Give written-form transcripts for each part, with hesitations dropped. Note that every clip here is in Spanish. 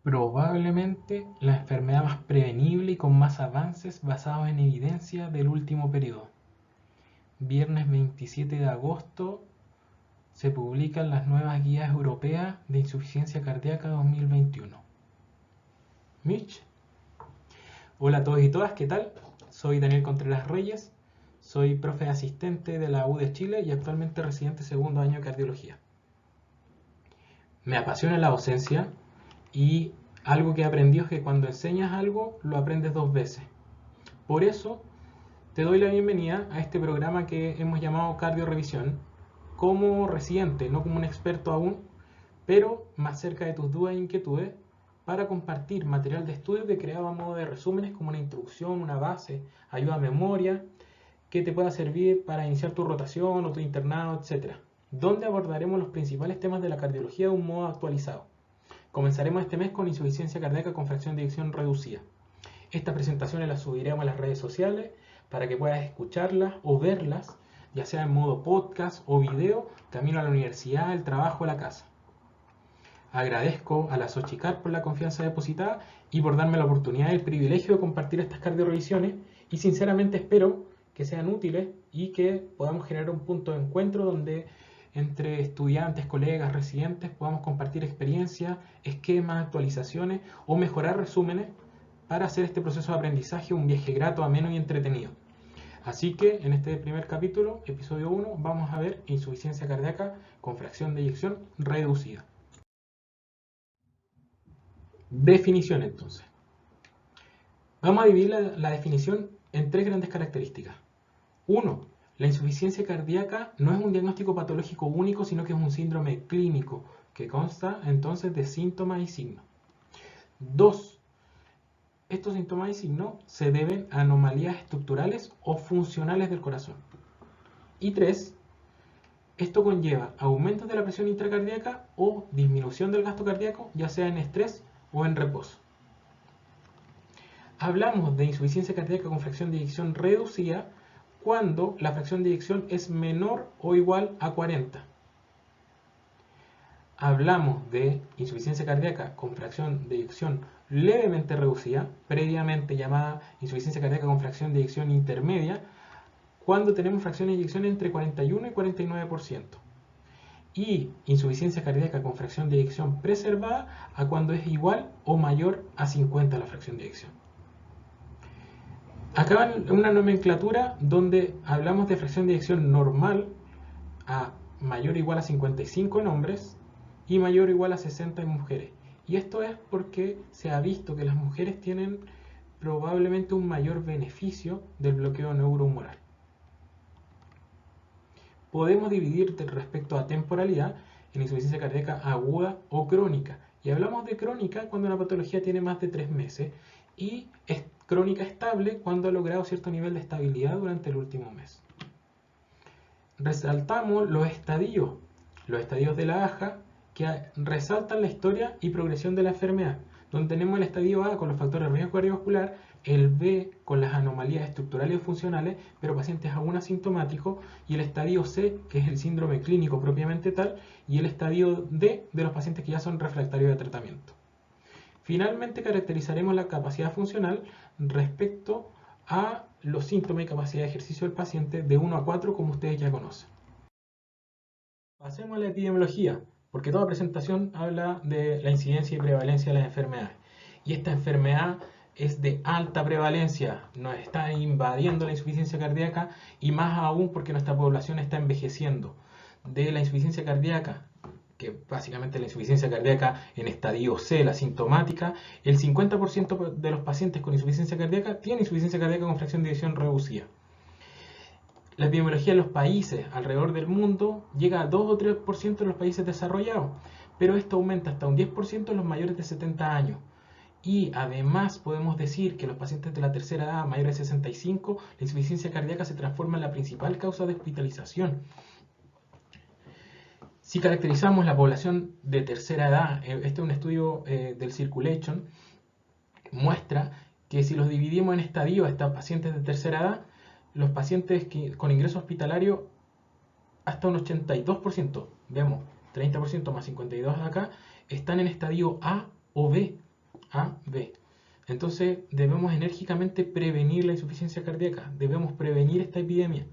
Probablemente la enfermedad más prevenible y con más avances basados en evidencia del último periodo. Viernes 27 de agosto se publican las nuevas guías europeas de insuficiencia cardíaca 2021. Mitch. Hola a todos y todas, ¿qué tal? Soy Daniel Contreras Reyes, soy profe asistente de la U de Chile y actualmente residente segundo año de cardiología. Me apasiona la docencia y algo que he aprendido es que cuando enseñas algo lo aprendes dos veces. Por eso te doy la bienvenida a este programa que hemos llamado Cardio Revisión como residente, no como un experto aún, pero más cerca de tus dudas e inquietudes para compartir material de estudio que creado a modo de resúmenes como una introducción, una base, ayuda a memoria, que te pueda servir para iniciar tu rotación o tu internado, etc. Donde abordaremos los principales temas de la cardiología de un modo actualizado. Comenzaremos este mes con insuficiencia cardíaca con fracción de eyección reducida. Estas presentaciones las subiremos a las redes sociales para que puedas escucharlas o verlas, ya sea en modo podcast o video, camino a la universidad, el trabajo o la casa. Agradezco a la Xochicar por la confianza depositada y por darme la oportunidad y el privilegio de compartir estas cardiorevisiones y sinceramente espero que sean útiles y que podamos generar un punto de encuentro donde entre estudiantes, colegas, residentes podamos compartir experiencias, esquemas, actualizaciones o mejorar resúmenes para hacer este proceso de aprendizaje un viaje grato, ameno y entretenido. Así que en este primer capítulo, episodio 1, vamos a ver insuficiencia cardíaca con fracción de eyección reducida. Definición entonces. Vamos a dividir la definición en tres grandes características. 1. La insuficiencia cardíaca no es un diagnóstico patológico único, sino que es un síndrome clínico que consta entonces de síntomas y signos. 2. Estos síntomas y signos se deben a anomalías estructurales o funcionales del corazón. Y 3. Esto conlleva aumentos de la presión intracardíaca o disminución del gasto cardíaco, ya sea en estrés o en reposo. Hablamos de insuficiencia cardíaca con fracción de eyección reducida cuando la fracción de eyección es menor o igual a 40. Hablamos de insuficiencia cardíaca con fracción de eyección levemente reducida, previamente llamada insuficiencia cardíaca con fracción de eyección intermedia, cuando tenemos fracción de eyección entre 41 y 49%. Y insuficiencia cardíaca con fracción de eyección preservada a cuando es igual o mayor a 50 la fracción de eyección. Acá en una nomenclatura donde hablamos de fracción de eyección normal a mayor o igual a 55 en hombres y mayor o igual a 60 en mujeres. Y esto es porque se ha visto que las mujeres tienen probablemente un mayor beneficio del bloqueo neurohumoral. Podemos dividir respecto a temporalidad en insuficiencia cardíaca aguda o crónica. Y hablamos de crónica cuando la patología tiene más de 3 meses y es crónica estable cuando ha logrado cierto nivel de estabilidad durante el último mes. Resaltamos los estadios de la AJA que resaltan la historia y progresión de la enfermedad, donde tenemos el estadio A con los factores de riesgo cardiovascular, el B con las anomalías estructurales y funcionales, pero pacientes aún asintomáticos, y el estadio C, que es el síndrome clínico propiamente tal, y el estadio D de los pacientes que ya son refractarios de tratamiento. Finalmente caracterizaremos la capacidad funcional respecto a los síntomas y capacidad de ejercicio del paciente de 1 a 4, como ustedes ya conocen. Pasemos a la epidemiología, porque toda presentación habla de la incidencia y prevalencia de las enfermedades. Y esta enfermedad es de alta prevalencia, nos está invadiendo la insuficiencia cardíaca y más aún porque nuestra población está envejeciendo. De la insuficiencia cardíaca, que básicamente la insuficiencia cardíaca en estadio C, la sintomática, el 50% de los pacientes con insuficiencia cardíaca tienen insuficiencia cardíaca con fracción de eyección reducida. La epidemiología en los países alrededor del mundo llega a 2 o 3% en los países desarrollados, pero esto aumenta hasta un 10% en los mayores de 70 años. Y además podemos decir que los pacientes de la tercera edad, mayores de 65, la insuficiencia cardíaca se transforma en la principal causa de hospitalización. Si caracterizamos la población de tercera edad, este es un estudio del Circulation, muestra que si los dividimos en estadios, estos pacientes de tercera edad, los pacientes con ingreso hospitalario hasta un 82%, vemos 30% más 52 de acá, están en estadio A o B, A, B. Entonces debemos enérgicamente prevenir la insuficiencia cardíaca, debemos prevenir esta epidemia.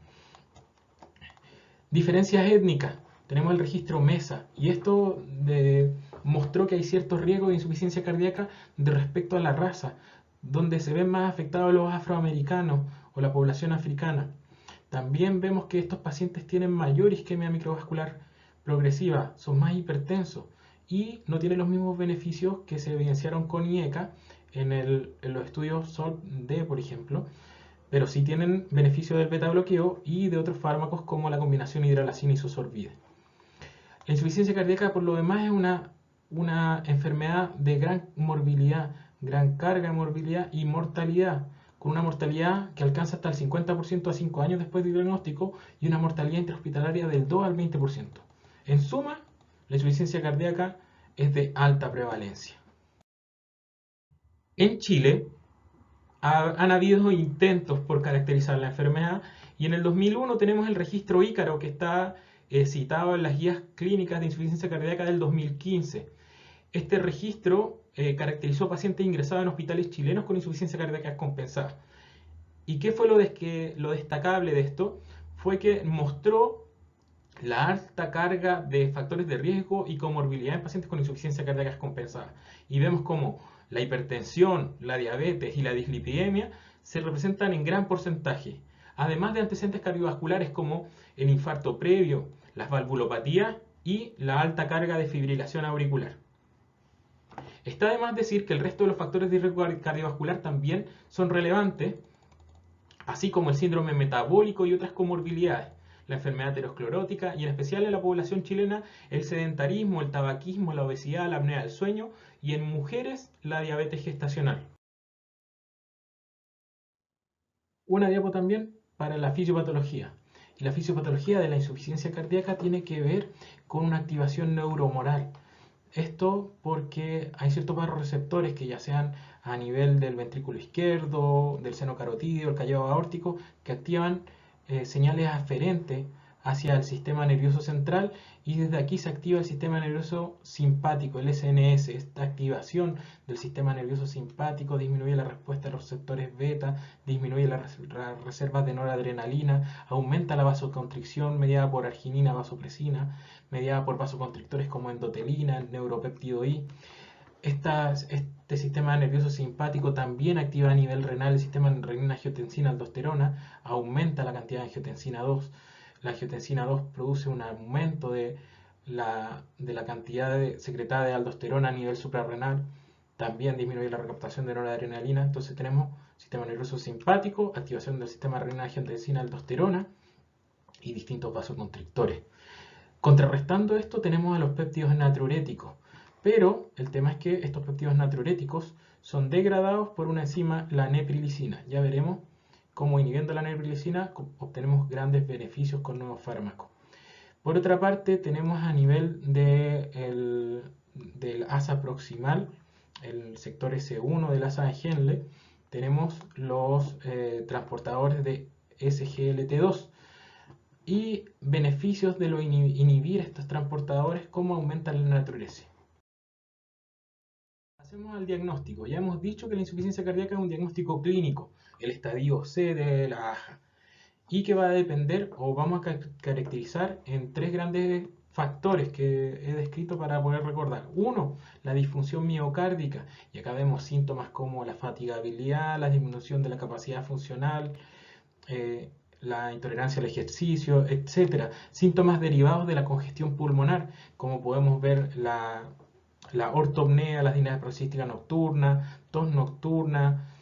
Diferencias étnicas. Tenemos el registro MESA y esto mostró que hay cierto riesgo de insuficiencia cardíaca de respecto a la raza, donde se ven más afectados los afroamericanos o la población africana. También vemos que estos pacientes tienen mayor isquemia microvascular progresiva, son más hipertensos y no tienen los mismos beneficios que se evidenciaron con IECA en los estudios SOLD-D, por ejemplo, pero sí tienen beneficio del beta bloqueo y de otros fármacos como la combinación hidralazina y isosorbide. La insuficiencia cardíaca, por lo demás, es una enfermedad de gran morbilidad, gran carga de morbilidad y mortalidad, con una mortalidad que alcanza hasta el 50% a 5 años después del diagnóstico y una mortalidad intrahospitalaria del 2 al 20%. En suma, la insuficiencia cardíaca es de alta prevalencia. En Chile han habido intentos por caracterizar la enfermedad y en el 2001 tenemos el registro Ícaro que está citado en las guías clínicas de insuficiencia cardíaca del 2015. Este registro caracterizó pacientes ingresados en hospitales chilenos con insuficiencia cardíaca compensada. ¿Y qué fue lo destacable de esto? Fue que mostró la alta carga de factores de riesgo y comorbilidad en pacientes con insuficiencia cardíaca compensada. Y vemos cómo la hipertensión, la diabetes y la dislipidemia se representan en gran porcentaje, además de antecedentes cardiovasculares como el infarto previo, las valvulopatías y la alta carga de fibrilación auricular. Está de más decir que el resto de los factores de riesgo cardiovascular también son relevantes, así como el síndrome metabólico y otras comorbilidades, la enfermedad aterosclerótica y en especial en la población chilena el sedentarismo, el tabaquismo, la obesidad, la apnea del sueño y en mujeres la diabetes gestacional. Una diapo también para la fisiopatología. Y la fisiopatología de la insuficiencia cardíaca tiene que ver con una activación neuromoral. Esto porque hay ciertos vasoreceptores que ya sean a nivel del ventrículo izquierdo, del seno carotídeo, el callado aórtico, que activan señales aferentes hacia el sistema nervioso central y desde aquí se activa el sistema nervioso simpático, el SNS. Esta activación del sistema nervioso simpático disminuye la respuesta de los receptores beta, disminuye las reservas de noradrenalina, aumenta la vasoconstricción mediada por arginina, vasopresina, mediada por vasoconstrictores como endotelina, el neuropéptido I. Este sistema nervioso simpático también activa a nivel renal el sistema renina-angiotensina-aldosterona, aumenta la cantidad de angiotensina 2. La angiotensina 2 produce un aumento de la cantidad secretada de aldosterona a nivel suprarrenal, también disminuye la recaptación de noradrenalina. Entonces tenemos sistema nervioso simpático, activación del sistema renina-angiotensina-aldosterona y distintos vasoconstrictores. Contrarrestando esto tenemos a los péptidos natriuréticos, pero el tema es que estos péptidos natriuréticos son degradados por una enzima, la neprilicina. Ya veremos cómo inhibiendo la neprilicina obtenemos grandes beneficios con nuevos fármacos. Por otra parte, tenemos a nivel del asa proximal, el sector S1 del asa de Henle, tenemos los transportadores de SGLT2 y beneficios de inhibir estos transportadores, como aumenta la natriuresis. Pasemos al diagnóstico. Ya hemos dicho que la insuficiencia cardíaca es un diagnóstico clínico, el estadio C de la AJA, y que va a depender o vamos a caracterizar en tres grandes factores que he descrito para poder recordar. Uno, la disfunción miocárdica, y acá vemos síntomas como la fatigabilidad, la disminución de la capacidad funcional, la intolerancia al ejercicio, etc. Síntomas derivados de la congestión pulmonar, como podemos ver la ortopnea, la disnea paroxística nocturna, tos nocturna,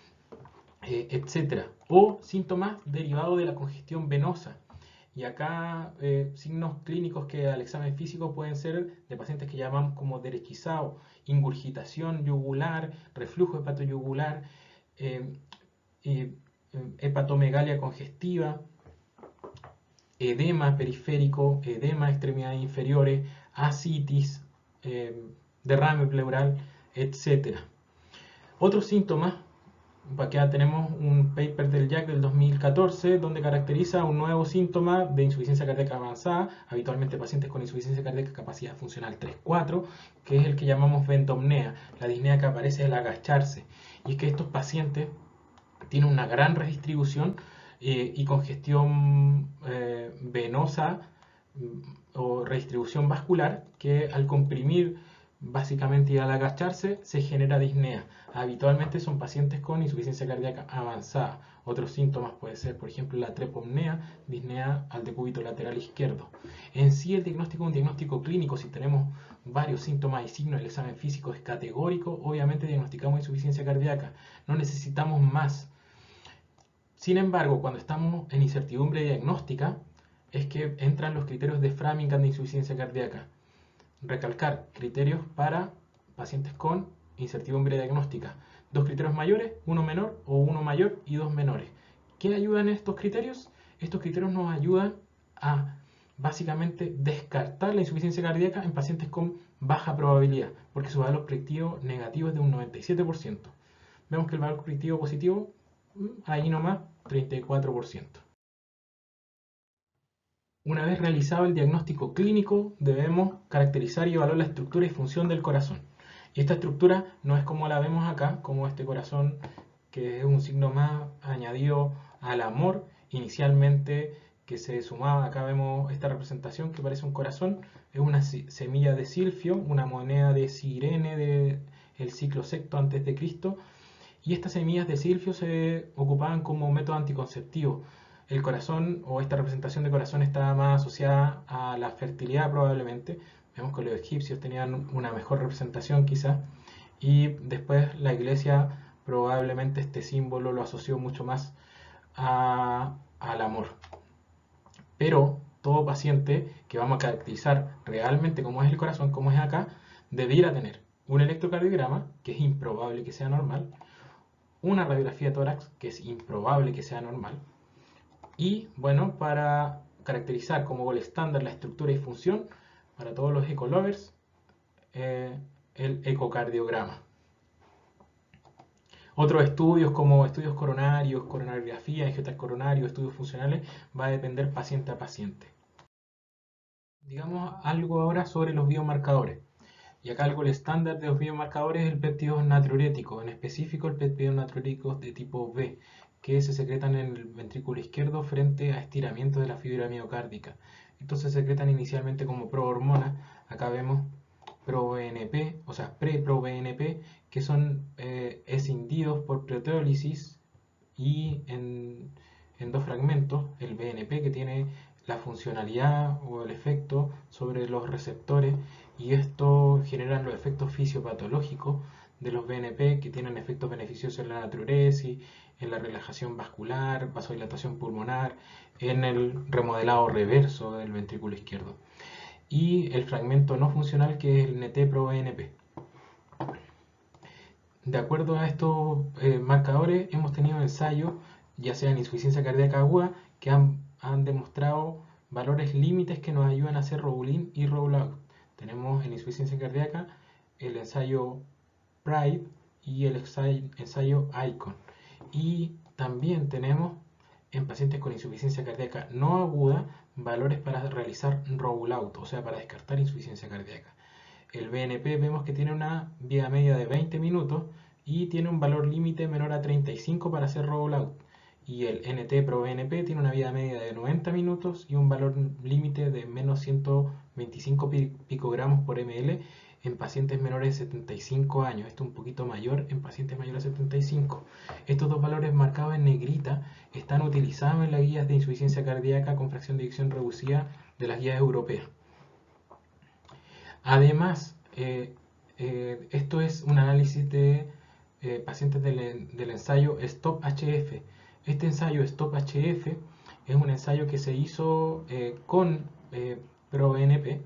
etc. O síntomas derivados de la congestión venosa. Y acá signos clínicos que al examen físico pueden ser de pacientes que llamamos como derechizado, ingurgitación yugular, reflujo hepatoyugular, hepatomegalia congestiva, edema periférico, edema de extremidades inferiores, ascitis, derrame pleural, etc. Otros síntomas Acá tenemos un paper del JACC del 2014 donde caracteriza un nuevo síntoma de insuficiencia cardíaca avanzada, habitualmente pacientes con insuficiencia cardíaca capacidad funcional 3-4, que es el que llamamos ventomnea, la disnea que aparece al agacharse. Y es que estos pacientes tienen una gran redistribución y congestión venosa o redistribución vascular que al comprimir básicamente y al agacharse se genera disnea. Habitualmente son pacientes con insuficiencia cardíaca avanzada. Otros síntomas puede ser, por ejemplo, la trepomnea, disnea al decúbito lateral izquierdo. En sí el diagnóstico es un diagnóstico clínico. Si tenemos varios síntomas y signos, el examen físico es categórico. Obviamente diagnosticamos insuficiencia cardíaca. No necesitamos más. Sin embargo, cuando estamos en incertidumbre diagnóstica, es que entran los criterios de Framingham de insuficiencia cardíaca. Recalcar criterios para pacientes con incertidumbre diagnóstica. Dos criterios mayores, uno menor o uno mayor y dos menores. ¿Qué ayudan estos criterios? Estos criterios nos ayudan a básicamente descartar la insuficiencia cardíaca en pacientes con baja probabilidad, porque su valor predictivo negativo es de un 97%. Vemos que el valor predictivo positivo, ahí nomás, 34%. Una vez realizado el diagnóstico clínico, debemos caracterizar y evaluar la estructura y función del corazón. Y esta estructura no es como la vemos acá, como este corazón que es un signo más añadido al amor, inicialmente que se sumaba, acá vemos esta representación que parece un corazón, es una semilla de silfio, una moneda de Cirene del ciclo sexto antes de Cristo, y estas semillas de silfio se ocupaban como método anticonceptivo. El corazón o esta representación de corazón estaba más asociada a la fertilidad probablemente. Vemos que los egipcios tenían una mejor representación quizás. Y después la iglesia probablemente este símbolo lo asoció mucho más al amor. Pero todo paciente que vamos a caracterizar realmente como es el corazón, como es acá, debiera tener un electrocardiograma, que es improbable que sea normal, una radiografía de tórax, que es improbable que sea normal, y bueno, para caracterizar como gol estándar la estructura y función, para todos los ecolovers, el ecocardiograma. Otros estudios como estudios coronarios, coronariografía, angiotas coronarios, estudios funcionales, va a depender paciente a paciente. Digamos algo ahora sobre los biomarcadores. Y acá algo el estándar de los biomarcadores es el péptido natriurético, en específico el péptido natriurético de tipo B, que se secretan en el ventrículo izquierdo frente a estiramiento de la fibra miocárdica. Estos se secretan inicialmente como prohormona. Acá vemos proBNP, o sea, pre-proBNP, que son escindidos por proteólisis y en dos fragmentos, el BNP que tiene la funcionalidad o el efecto sobre los receptores y esto genera los efectos fisiopatológicos de los BNP que tienen efectos beneficiosos en la natriuresis, en la relajación vascular, vasodilatación pulmonar, en el remodelado reverso del ventrículo izquierdo. Y el fragmento no funcional que es el NT-proBNP. De acuerdo a estos marcadores, hemos tenido ensayos, ya sea en insuficiencia cardíaca aguda, que han demostrado valores límites que nos ayudan a hacer roll-in y roll-out. Tenemos en insuficiencia cardíaca el ensayo PRIDE y el ensayo ICON. Y también tenemos en pacientes con insuficiencia cardíaca no aguda valores para realizar roll-out, o sea, para descartar insuficiencia cardíaca. El BNP vemos que tiene una vida media de 20 minutos y tiene un valor límite menor a 35 para hacer rollout. Y el NT-proBNP tiene una vida media de 90 minutos y un valor límite de menos 125 picogramos por ml en pacientes menores de 75 años. Esto es un poquito mayor en pacientes mayores de 75. Estos dos valores marcados en negrita están utilizados en las guías de insuficiencia cardíaca con fracción de eyección reducida de las guías europeas. Además, esto es un análisis de pacientes del ensayo STOP-HF. Este ensayo STOP-HF es un ensayo que se hizo con ProBNP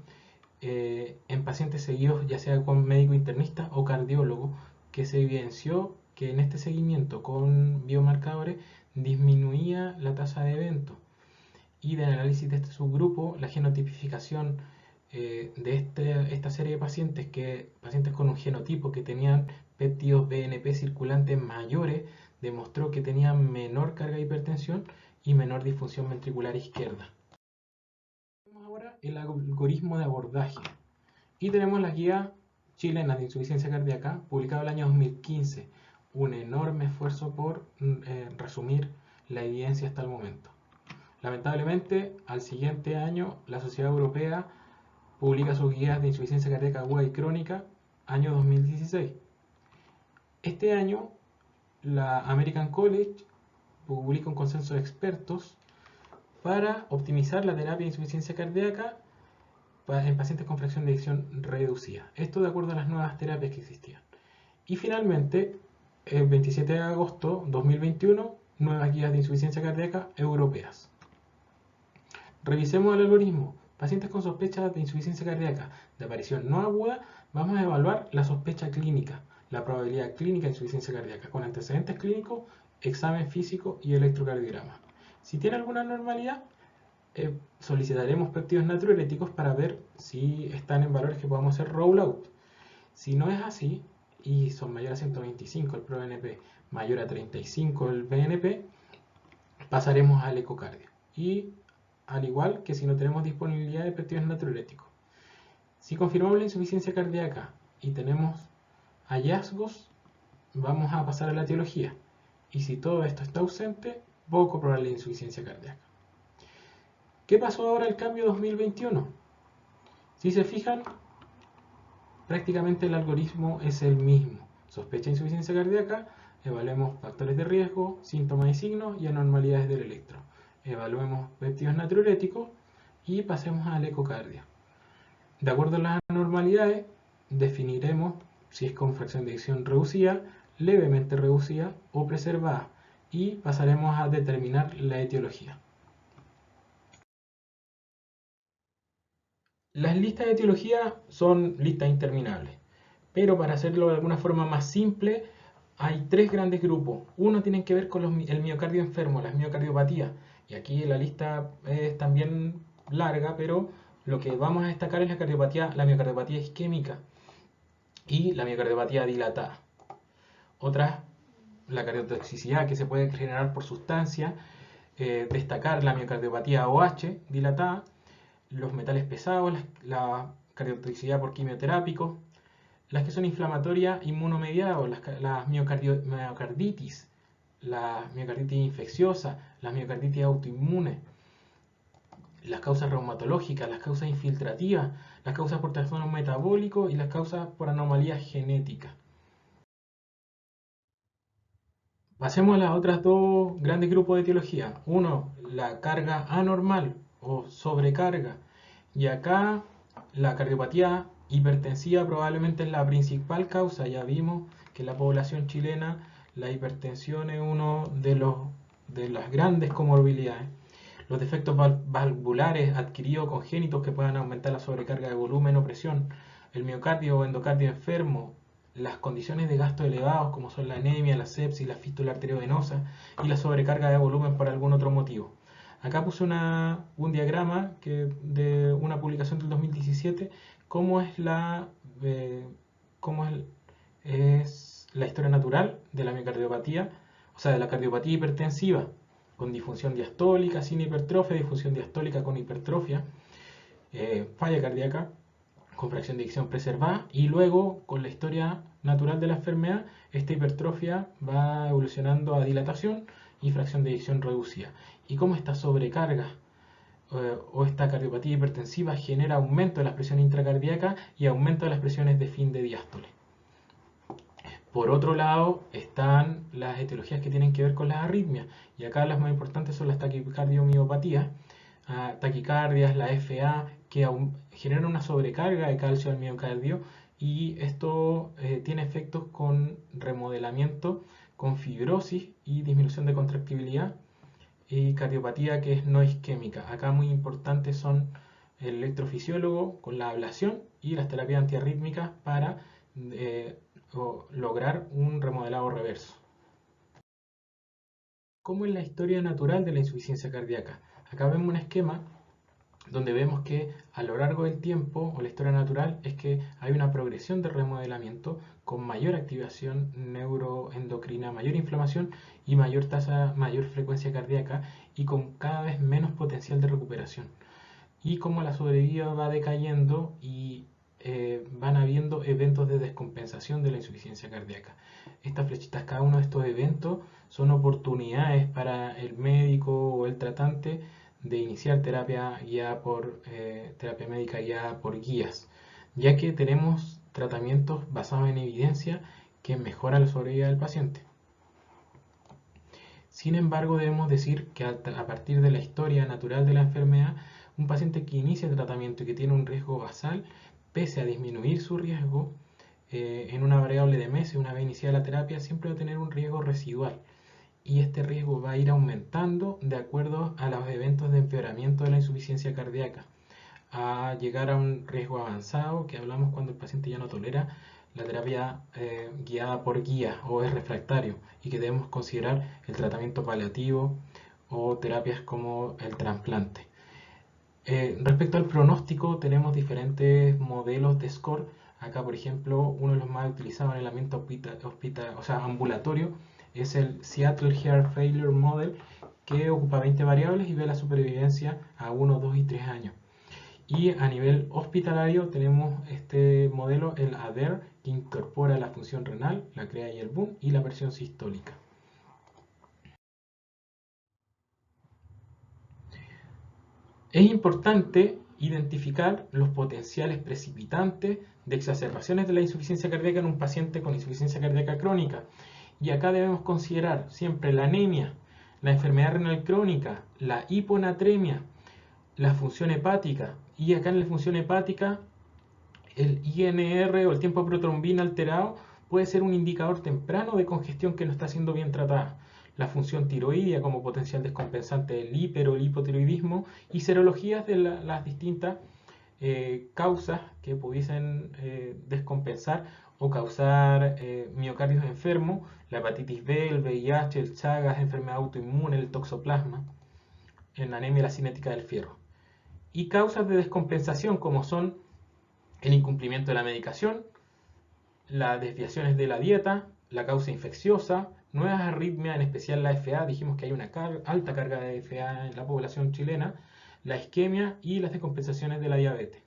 en pacientes seguidos ya sea con médico internista o cardiólogo, que se evidenció que en este seguimiento con biomarcadores disminuía la tasa de eventos. Y del análisis de este subgrupo, la genotipificación esta serie de pacientes, pacientes con un genotipo que tenían péptidos BNP circulantes mayores, demostró que tenían menor carga de hipertensión y menor disfunción ventricular izquierda. Tenemos ahora el algoritmo de abordaje y tenemos la guía chilena de insuficiencia cardíaca, publicada el año 2015, un enorme esfuerzo por resumir la evidencia hasta el momento. Lamentablemente, al siguiente año, la Sociedad Europea publica sus guías de insuficiencia cardíaca aguda y crónica, año 2016. Este año, la American College publica un consenso de expertos para optimizar la terapia de insuficiencia cardíaca en pacientes con fracción de eyección reducida. Esto de acuerdo a las nuevas terapias que existían. Y finalmente, el 27 de agosto de 2021, nuevas guías de insuficiencia cardíaca europeas. Revisemos el algoritmo. Pacientes con sospecha de insuficiencia cardíaca de aparición no aguda, vamos a evaluar la sospecha clínica, la probabilidad clínica de insuficiencia cardíaca con antecedentes clínicos, examen físico y electrocardiograma. Si tiene alguna anormalidad, solicitaremos péptidos natriuréticos para ver si están en valores que podamos hacer rollout. Si no es así y son mayor a 125 el ProBNP, mayor a 35 el BNP, pasaremos al ecocardio. Y al igual que si no tenemos disponibilidad de péptidos natriuréticos. Si confirmamos la insuficiencia cardíaca y tenemos hallazgos, vamos a pasar a la etiología. Y si todo esto está ausente, poco probable insuficiencia cardíaca. ¿Qué pasó ahora el cambio 2021? Si se fijan, prácticamente el algoritmo es el mismo. Sospecha de insuficiencia cardíaca, evaluemos factores de riesgo, síntomas y signos y anormalidades del electro. Evaluemos péptidos natriuréticos y pasemos al ecocardio. De acuerdo a las anormalidades, definiremos si es con fracción de eyección reducida, levemente reducida o preservada y pasaremos a determinar la etiología. Las listas de etiología son listas interminables, pero para hacerlo de alguna forma más simple, hay tres grandes grupos. Uno tiene que ver con el miocardio enfermo, las miocardiopatías, y aquí la lista es también larga, pero lo que vamos a destacar es la miocardiopatía isquémica y la miocardiopatía dilatada. Otras, la cardiotoxicidad que se puede generar por sustancia, destacar la miocardiopatía OH dilatada, los metales pesados, la cardiotoxicidad por quimioterápicos, las que son inflamatorias inmunomediadas, las miocarditis, la miocarditis infecciosa, las miocarditis autoinmunes, las causas reumatológicas, las causas infiltrativas, las causas por trastornos metabólicos y las causas por anomalías genéticas. Pasemos a las otras dos grandes grupos de etiología. Uno, la carga anormal o sobrecarga. Y acá la cardiopatía hipertensiva probablemente es la principal causa. Ya vimos que en la población chilena la hipertensión es uno de las grandes comorbilidades. Los defectos valvulares adquiridos congénitos que puedan aumentar la sobrecarga de volumen o presión, el miocardio o endocardio enfermo, las condiciones de gasto elevados como son la anemia, la sepsis, la fístula arteriovenosa y la sobrecarga de volumen por algún otro motivo. Acá puse un diagrama de una publicación del 2017, cómo es es la historia natural de la miocardiopatía, o sea, de la cardiopatía hipertensiva, con disfunción diastólica, sin hipertrofia, disfunción diastólica con hipertrofia, falla cardíaca, con fracción de eyección preservada, y luego con la historia natural de la enfermedad, esta hipertrofia va evolucionando a dilatación y fracción de eyección reducida. Y cómo esta sobrecarga o esta cardiopatía hipertensiva genera aumento de la presión intracardíaca y aumento de las presiones de fin de diástole. Por otro lado, están las etiologías que tienen que ver con las arritmias, y acá las más importantes son las taquicardiomiopatía, taquicardias, la FA, que generan una sobrecarga de calcio al miocardio, y esto tiene efectos con remodelamiento, con fibrosis y disminución de contractibilidad, y cardiopatía que es no isquémica. Acá muy importantes son el electrofisiólogo con la ablación y las terapias antiarrítmicas para lograr un remodelado reverso. ¿Cómo es la historia natural de la insuficiencia cardíaca? Acá vemos un esquema donde vemos que a lo largo del tiempo, o la historia natural, es que hay una progresión de remodelamiento con mayor activación neuroendocrina, mayor inflamación y mayor tasa, mayor frecuencia cardíaca y con cada vez menos potencial de recuperación. Y como la sobrevida va decayendo y van habiendo eventos de descompensación de la insuficiencia cardíaca. Estas flechitas, cada uno de estos eventos son oportunidades para el médico o el tratante de iniciar terapia guiada por terapia médica guiada por guías, ya que tenemos tratamientos basados en evidencia que mejoran la sobrevida del paciente. Sin embargo, debemos decir que a partir de la historia natural de la enfermedad, un paciente que inicia el tratamiento y que tiene un riesgo basal, pese a disminuir su riesgo en una variable de meses, una vez iniciada la terapia, siempre va a tener un riesgo residual. Y este riesgo va a ir aumentando de acuerdo a los eventos de empeoramiento de la insuficiencia cardíaca, a llegar a un riesgo avanzado, que hablamos cuando el paciente ya no tolera la terapia guiada por guía o es refractario y que debemos considerar el tratamiento paliativo o terapias como el trasplante. Respecto al pronóstico, tenemos diferentes modelos de score. Acá, por ejemplo, uno de los más utilizados en el ambiente ambulatorio es el Seattle Heart Failure Model, que ocupa 20 variables y ve la supervivencia a 1, 2 y 3 años. Y a nivel hospitalario tenemos este modelo, el ADER, que incorpora la función renal, la CREA y el BUN, y la presión sistólica. Es importante identificar los potenciales precipitantes de exacerbaciones de la insuficiencia cardíaca en un paciente con insuficiencia cardíaca crónica. Y acá debemos considerar siempre la anemia, la enfermedad renal crónica, la hiponatremia, la función hepática. Y acá en la función hepática, el INR o el tiempo de protrombina alterado puede ser un indicador temprano de congestión que no está siendo bien tratada. La función tiroidea como potencial descompensante del hiper o el hipotiroidismo y serologías de las distintas causas que pudiesen descompensar o causar miocardios enfermos, la hepatitis B, el VIH, el Chagas, enfermedad autoinmune, el toxoplasma, en la anemia la cinética del fierro. Y causas de descompensación como son el incumplimiento de la medicación, las desviaciones de la dieta, la causa infecciosa, nuevas arritmias, en especial la FA, dijimos que hay una alta carga de FA en la población chilena, la isquemia y las descompensaciones de la diabetes.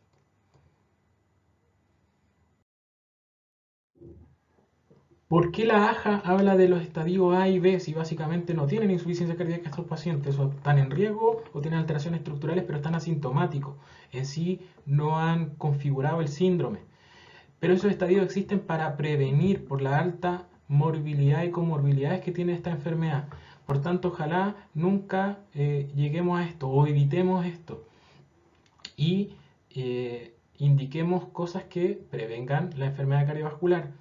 ¿Por qué la AJA habla de los estadios A y B si básicamente no tienen insuficiencia cardíaca estos pacientes? O están en riesgo o tienen alteraciones estructurales pero están asintomáticos. En sí no han configurado el síndrome. Pero esos estadios existen para prevenir por la alta morbilidad y comorbilidades que tiene esta enfermedad. Por tanto, ojalá nunca lleguemos a esto o evitemos esto. Y indiquemos cosas que prevengan la enfermedad cardiovascular.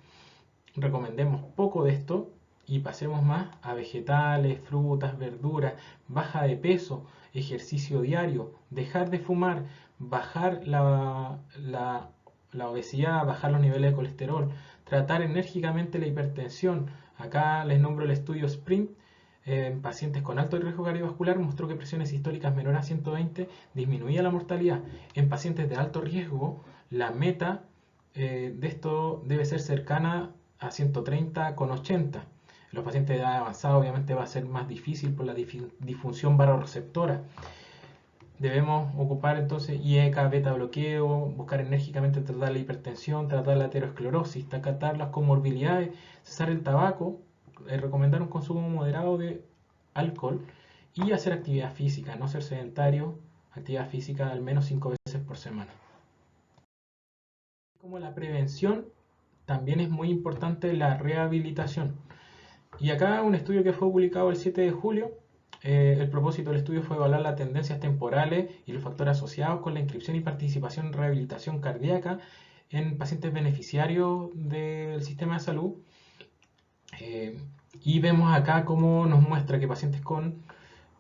Recomendemos poco de esto y pasemos más a vegetales, frutas, verduras, baja de peso, ejercicio diario, dejar de fumar, bajar la obesidad, bajar los niveles de colesterol, tratar enérgicamente la hipertensión. Acá les nombro el estudio SPRINT. En pacientes con alto riesgo cardiovascular mostró que presiones sistólicas menores a 120 disminuía la mortalidad. En pacientes de alto riesgo, la meta de esto debe ser cercana a 130 con 80. Los pacientes de edad avanzada obviamente va a ser más difícil por la disfunción vasoreceptora. Debemos ocupar entonces IECA, beta bloqueo, buscar enérgicamente tratar la hipertensión, tratar la aterosclerosis, tratar las comorbilidades, cesar el tabaco, recomendar un consumo moderado de alcohol y hacer actividad física, no ser sedentario, actividad física al menos 5 veces por semana. Como la prevención, también es muy importante la rehabilitación. Y acá un estudio que fue publicado el 7 de julio, el propósito del estudio fue evaluar las tendencias temporales y los factores asociados con la inscripción y participación en rehabilitación cardíaca en pacientes beneficiarios del sistema de salud. Y vemos acá cómo nos muestra que pacientes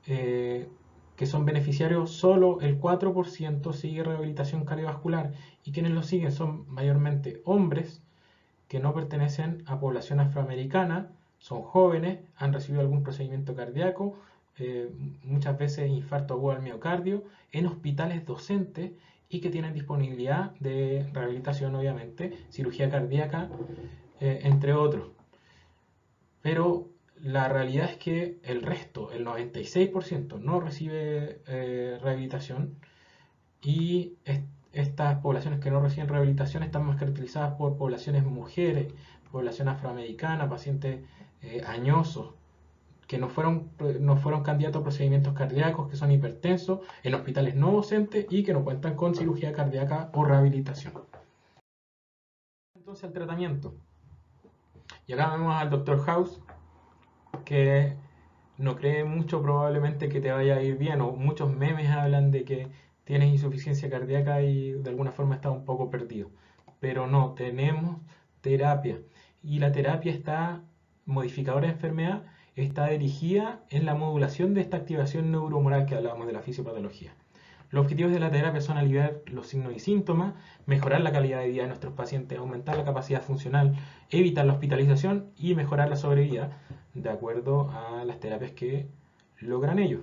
que son beneficiarios, solo el 4% sigue rehabilitación cardiovascular y quienes lo siguen son mayormente hombres que no pertenecen a población afroamericana, son jóvenes, han recibido algún procedimiento cardíaco muchas veces infarto agudo al miocardio, en hospitales docentes y que tienen disponibilidad de rehabilitación, obviamente, cirugía cardíaca, entre otros. Pero la realidad es que el resto, el 96%, no recibe rehabilitación y estas poblaciones que no reciben rehabilitación están más caracterizadas por poblaciones mujeres, población afroamericana, pacientes añosos, que no fueron candidatos a procedimientos cardíacos, que son hipertensos, en hospitales no docentes y que no cuentan con cirugía cardíaca o rehabilitación. Entonces el tratamiento. Y acá vemos al Dr. House, que no cree mucho probablemente que te vaya a ir bien, o muchos memes hablan de que tienes insuficiencia cardíaca y de alguna forma estás un poco perdido. Pero no, tenemos terapia. Y la terapia está, modificadora de enfermedad, está dirigida en la modulación de esta activación neurohumoral que hablábamos de la fisiopatología. Los objetivos de la terapia son aliviar los signos y síntomas, mejorar la calidad de vida de nuestros pacientes, aumentar la capacidad funcional, evitar la hospitalización y mejorar la sobrevida, de acuerdo a las terapias que logran ellos.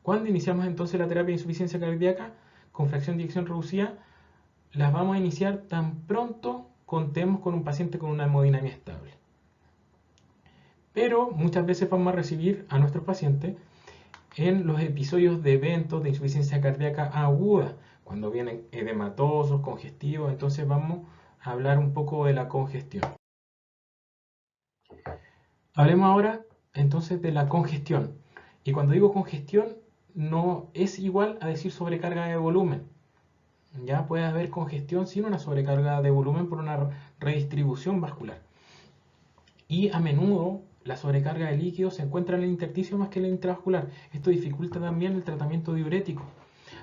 ¿Cuándo iniciamos entonces la terapia de insuficiencia cardíaca con fracción de eyección reducida? Las vamos a iniciar tan pronto contemos con un paciente con una hemodinamia estable. Pero muchas veces vamos a recibir a nuestros pacientes en los episodios de eventos de insuficiencia cardíaca aguda, cuando vienen edematosos, congestivos. Entonces vamos a hablar un poco de la congestión. Hablemos ahora entonces de la congestión. Y cuando digo congestión, no es igual a decir sobrecarga de volumen. Ya puede haber congestión sin una sobrecarga de volumen por una redistribución vascular. Y a menudo la sobrecarga de líquido se encuentra en el intersticio más que en el intravascular. Esto dificulta también el tratamiento diurético.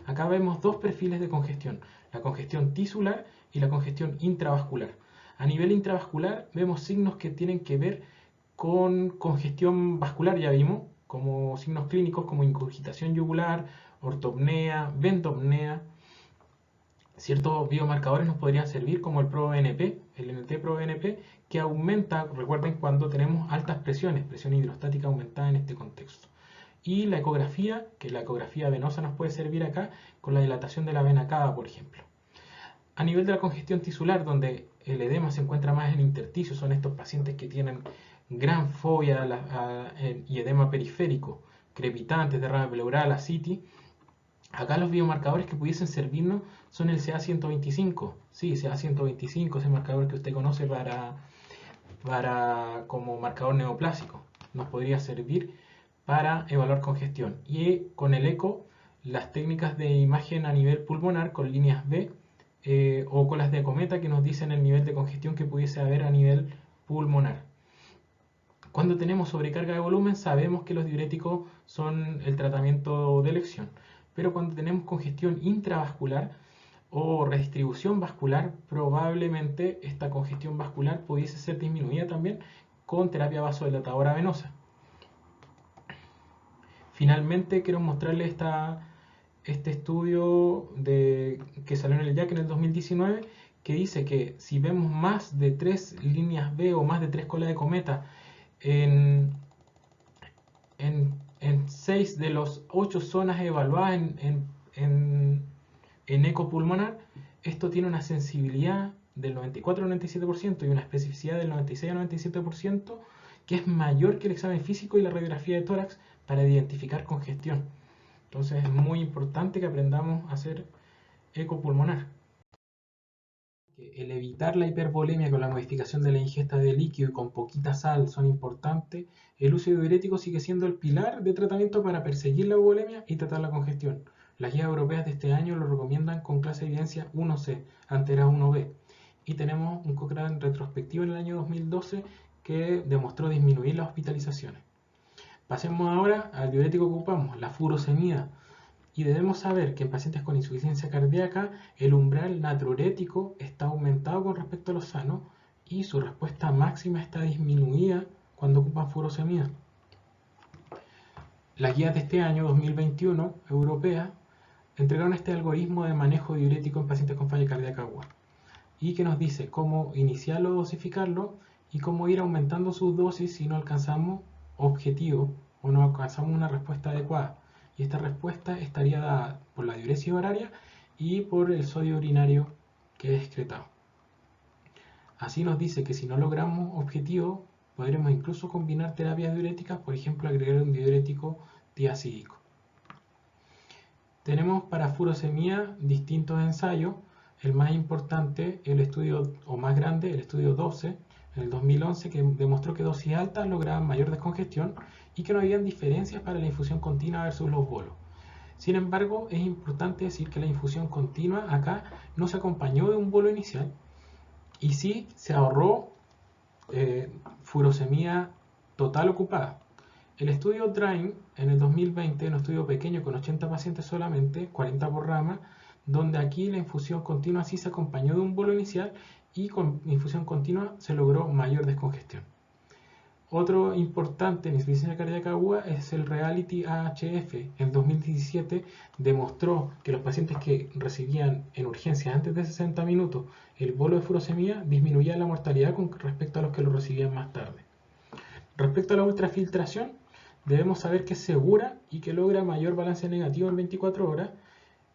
Acá vemos dos perfiles de congestión, la congestión tisular y la congestión intravascular. A nivel intravascular vemos signos que tienen que ver con congestión vascular, ya vimos, como signos clínicos como ingurgitación yugular, ortopnea, ventopnea. Ciertos biomarcadores nos podrían servir como el ProBNP, el NT-proBNP, que aumenta, recuerden, cuando tenemos altas presiones, presión hidrostática aumentada en este contexto. Y la ecografía, que la ecografía venosa nos puede servir acá con la dilatación de la vena cava, por ejemplo. A nivel de la congestión tisular, donde el edema se encuentra más en el intersticio, son estos pacientes que tienen gran fobia y edema periférico, crepitantes, derrame pleural, ascitis. Acá los biomarcadores que pudiesen servirnos son el CA125. Sí, CA125 es el marcador que usted conoce como marcador neoplásico. Nos podría servir para evaluar congestión. Y con el eco, las técnicas de imagen a nivel pulmonar con líneas B o con las de cometa que nos dicen el nivel de congestión que pudiese haber a nivel pulmonar. Cuando tenemos sobrecarga de volumen, sabemos que los diuréticos son el tratamiento de elección. Pero cuando tenemos congestión intravascular o redistribución vascular, probablemente esta congestión vascular pudiese ser disminuida también con terapia vasodilatadora venosa. Finalmente quiero mostrarles este estudio que salió en el JACC en el 2019, que dice que si vemos más de 3 líneas B o más de 3 colas de cometa en 6 de las 8 zonas evaluadas en eco pulmonar, esto tiene una sensibilidad del 94 al 97% y una especificidad del 96 al 97%, que es mayor que el examen físico y la radiografía de tórax para identificar congestión. Entonces es muy importante que aprendamos a hacer eco pulmonar. El evitar la hipervolemia con la modificación de la ingesta de líquido y con poquita sal son importantes. El uso de diuréticos sigue siendo el pilar de tratamiento para perseguir la hipovolemia y tratar la congestión. Las guías europeas de este año lo recomiendan con clase de evidencia 1C, antes era 1B. Y tenemos un Cochrane retrospectivo en el año 2012 que demostró disminuir las hospitalizaciones. Pasemos ahora al diurético que ocupamos, la furosemida. Y debemos saber que en pacientes con insuficiencia cardíaca el umbral natriurético está aumentado con respecto a los sanos y su respuesta máxima está disminuida cuando ocupan furosemida. Las guías de este año 2021 europeas entregaron este algoritmo de manejo diurético en pacientes con falla cardíaca aguda y que nos dice cómo iniciarlo o dosificarlo y cómo ir aumentando sus dosis si no alcanzamos objetivos o no alcanzamos una respuesta adecuada. Y esta respuesta estaría dada por la diuresis horaria y por el sodio urinario que es excretado. Así nos dice que si no logramos objetivo, podremos incluso combinar terapias diuréticas, por ejemplo, agregar un diurético tiacídico. Tenemos para furosemía distintos ensayos. El más importante, el estudio, o más grande, el estudio 12, en el 2011, que demostró que dosis altas lograban mayor descongestión y que no habían diferencias para la infusión continua versus los bolos. Sin embargo, es importante decir que la infusión continua acá no se acompañó de un bolo inicial y sí se ahorró furosemía total ocupada. El estudio DRAIN en el 2020, un estudio pequeño con 80 pacientes solamente, 40 por rama, donde aquí la infusión continua sí se acompañó de un bolo inicial y con infusión continua se logró mayor descongestión. Otro importante en insuficiencia cardíaca aguda es el Reality AHF. En 2017 demostró que los pacientes que recibían en urgencias antes de 60 minutos el bolo de furosemía disminuía la mortalidad con respecto a los que lo recibían más tarde. Respecto a la ultrafiltración, debemos saber que es segura y que logra mayor balance negativo en 24 horas,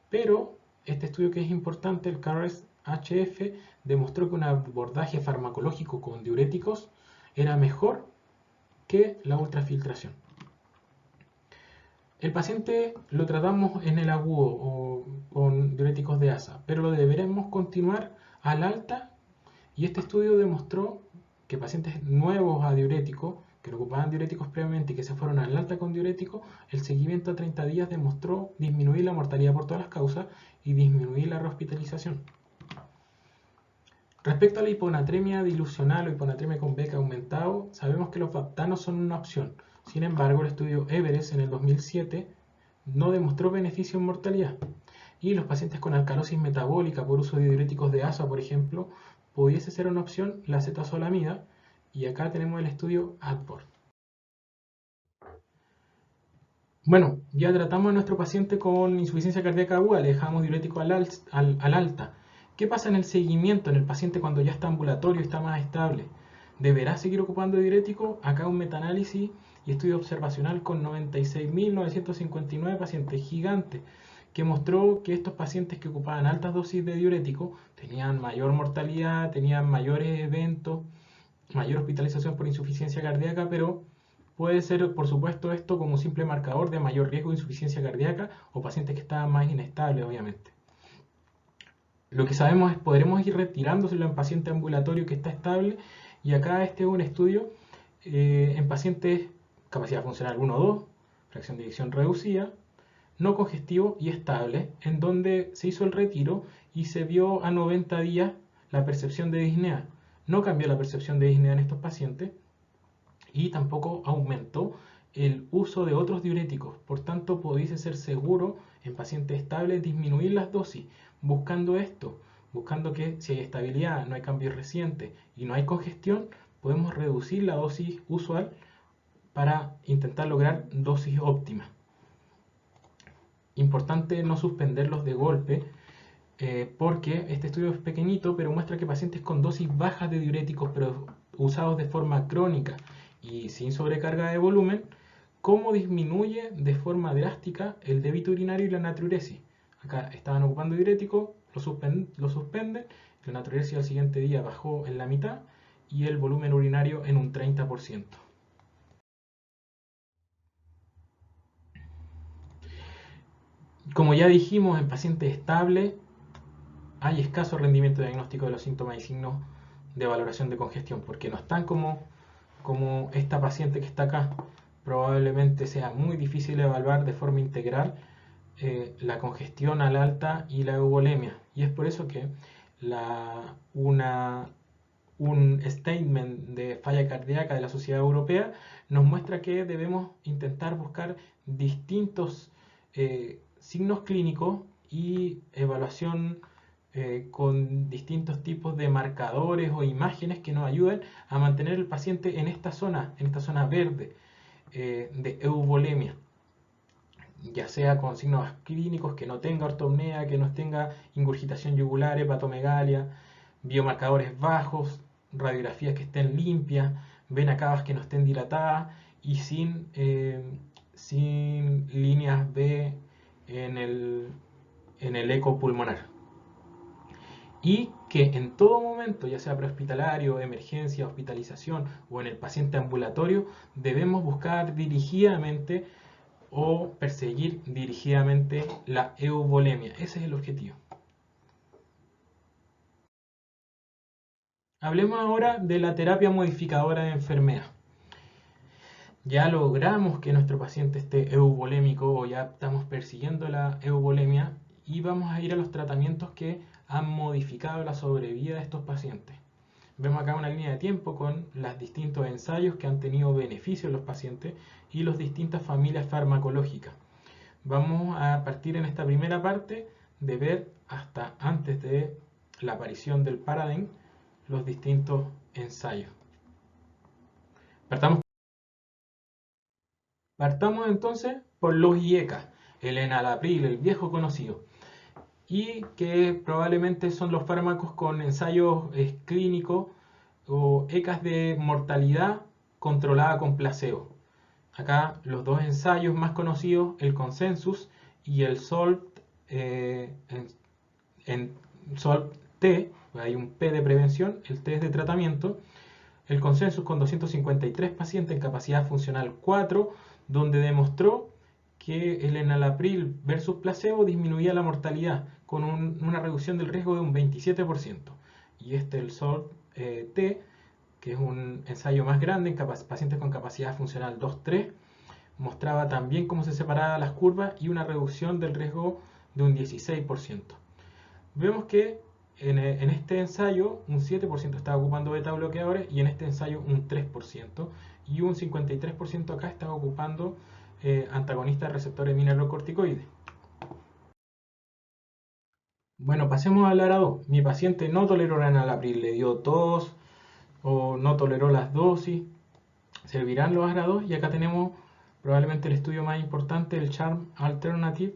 pero este estudio que es importante, el CARES-HF, demostró que un abordaje farmacológico con diuréticos era mejor que la ultrafiltración. El paciente lo tratamos en el agudo o con diuréticos de ASA, pero lo deberemos continuar al alta, y este estudio demostró que pacientes nuevos a diuréticos, que ocupaban diuréticos previamente y que se fueron al alta con diuréticos, el seguimiento a 30 días demostró disminuir la mortalidad por todas las causas y disminuir la rehospitalización. Respecto a la hiponatremia dilucional o hiponatremia con beca aumentado, sabemos que los baptanos son una opción. Sin embargo, el estudio Everest en el 2007 no demostró beneficio en mortalidad. Y los pacientes con alcalosis metabólica por uso de diuréticos de ASA, por ejemplo, pudiese ser una opción la acetazolamida. Y acá tenemos el estudio ADVOR. Bueno, ya tratamos a nuestro paciente con insuficiencia cardíaca aguda, le dejamos diurético al alta. ¿Qué pasa en el seguimiento en el paciente cuando ya está ambulatorio y está más estable? ¿Deberá seguir ocupando diurético? Acá un metaanálisis y estudio observacional con 96.959 pacientes, gigante, que mostró que estos pacientes que ocupaban altas dosis de diurético tenían mayor mortalidad, tenían mayores eventos, mayor hospitalización por insuficiencia cardíaca, pero puede ser, por supuesto, esto como un simple marcador de mayor riesgo de insuficiencia cardíaca o pacientes que estaban más inestables, obviamente. Lo que sabemos es que podremos ir retirándoselo en paciente ambulatorio que está estable, y acá este es un estudio en pacientes capacidad funcional 1 o 2, fracción de eyección reducida, no congestivo y estable, en donde se hizo el retiro y se vio a 90 días la percepción de disnea. No cambió la percepción de disnea en estos pacientes y tampoco aumentó el uso de otros diuréticos. Por tanto, pudiese ser seguro en pacientes estables disminuir las dosis, buscando esto, buscando que si hay estabilidad, no hay cambios recientes y no hay congestión, podemos reducir la dosis usual para intentar lograr dosis óptimas. Importante no suspenderlos de golpe, porque este estudio es pequeñito, pero muestra que pacientes con dosis bajas de diuréticos, pero usados de forma crónica y sin sobrecarga de volumen, cómo disminuye de forma drástica el débito urinario y la natriuresis. Acá estaban ocupando diurético, lo suspenden, la natriuresis al siguiente día bajó en la mitad y el volumen urinario en un 30%. Como ya dijimos, en pacientes estables hay escaso rendimiento diagnóstico de los síntomas y signos de valoración de congestión, porque no están como esta paciente que está acá. Probablemente sea muy difícil evaluar de forma integral la congestión al alta y la euvolemia, y es por eso que un statement de falla cardíaca de la Sociedad Europea nos muestra que debemos intentar buscar distintos signos clínicos y evaluación con distintos tipos de marcadores o imágenes que nos ayuden a mantener el paciente en esta zona verde de euvolemia, ya sea con signos clínicos, que no tenga ortopnea, que no tenga ingurgitación yugular, hepatomegalia, biomarcadores bajos, radiografías que estén limpias, venas cavas que no estén dilatadas y sin líneas B en el eco pulmonar. Y que en todo momento, ya sea prehospitalario, emergencia, hospitalización o en el paciente ambulatorio, debemos buscar dirigidamente o perseguir dirigidamente la euvolemia. Ese es el objetivo. Hablemos ahora de la terapia modificadora de enfermedad. Ya logramos que nuestro paciente esté euvolémico o ya estamos persiguiendo la euvolemia y vamos a ir a los tratamientos que han modificado la sobrevida de estos pacientes. Vemos acá una línea de tiempo con los distintos ensayos que han tenido beneficio en los pacientes y las distintas familias farmacológicas. Vamos a partir en esta primera parte de ver hasta antes de la aparición del Paradigm los distintos ensayos. Partamos entonces por los IECA, el enalapril, el viejo conocido, y que probablemente son los fármacos con ensayos clínicos o ECAs de mortalidad controlada con placebo. Acá los dos ensayos más conocidos, el Consensus y el SOLT, en SOLT-T, hay un P de prevención, el T es de tratamiento. El Consensus con 253 pacientes en capacidad funcional 4, donde demostró que el enalapril versus placebo disminuía la mortalidad con una reducción del riesgo de un 27%. Y el SOLT-T, que es un ensayo más grande en pacientes con capacidad funcional 2-3, mostraba también cómo se separaban las curvas y una reducción del riesgo de un 16%. Vemos que en este ensayo un 7% estaba ocupando beta bloqueadores y en este ensayo un 3% y un 53% acá estaba ocupando antagonistas de receptores mineralocorticoides. Bueno, pasemos al ARA2. Mi paciente no toleró la enalapril, le dio tos o no toleró las dosis. Servirán los ARA2 y acá tenemos probablemente el estudio más importante, el CHARM Alternative,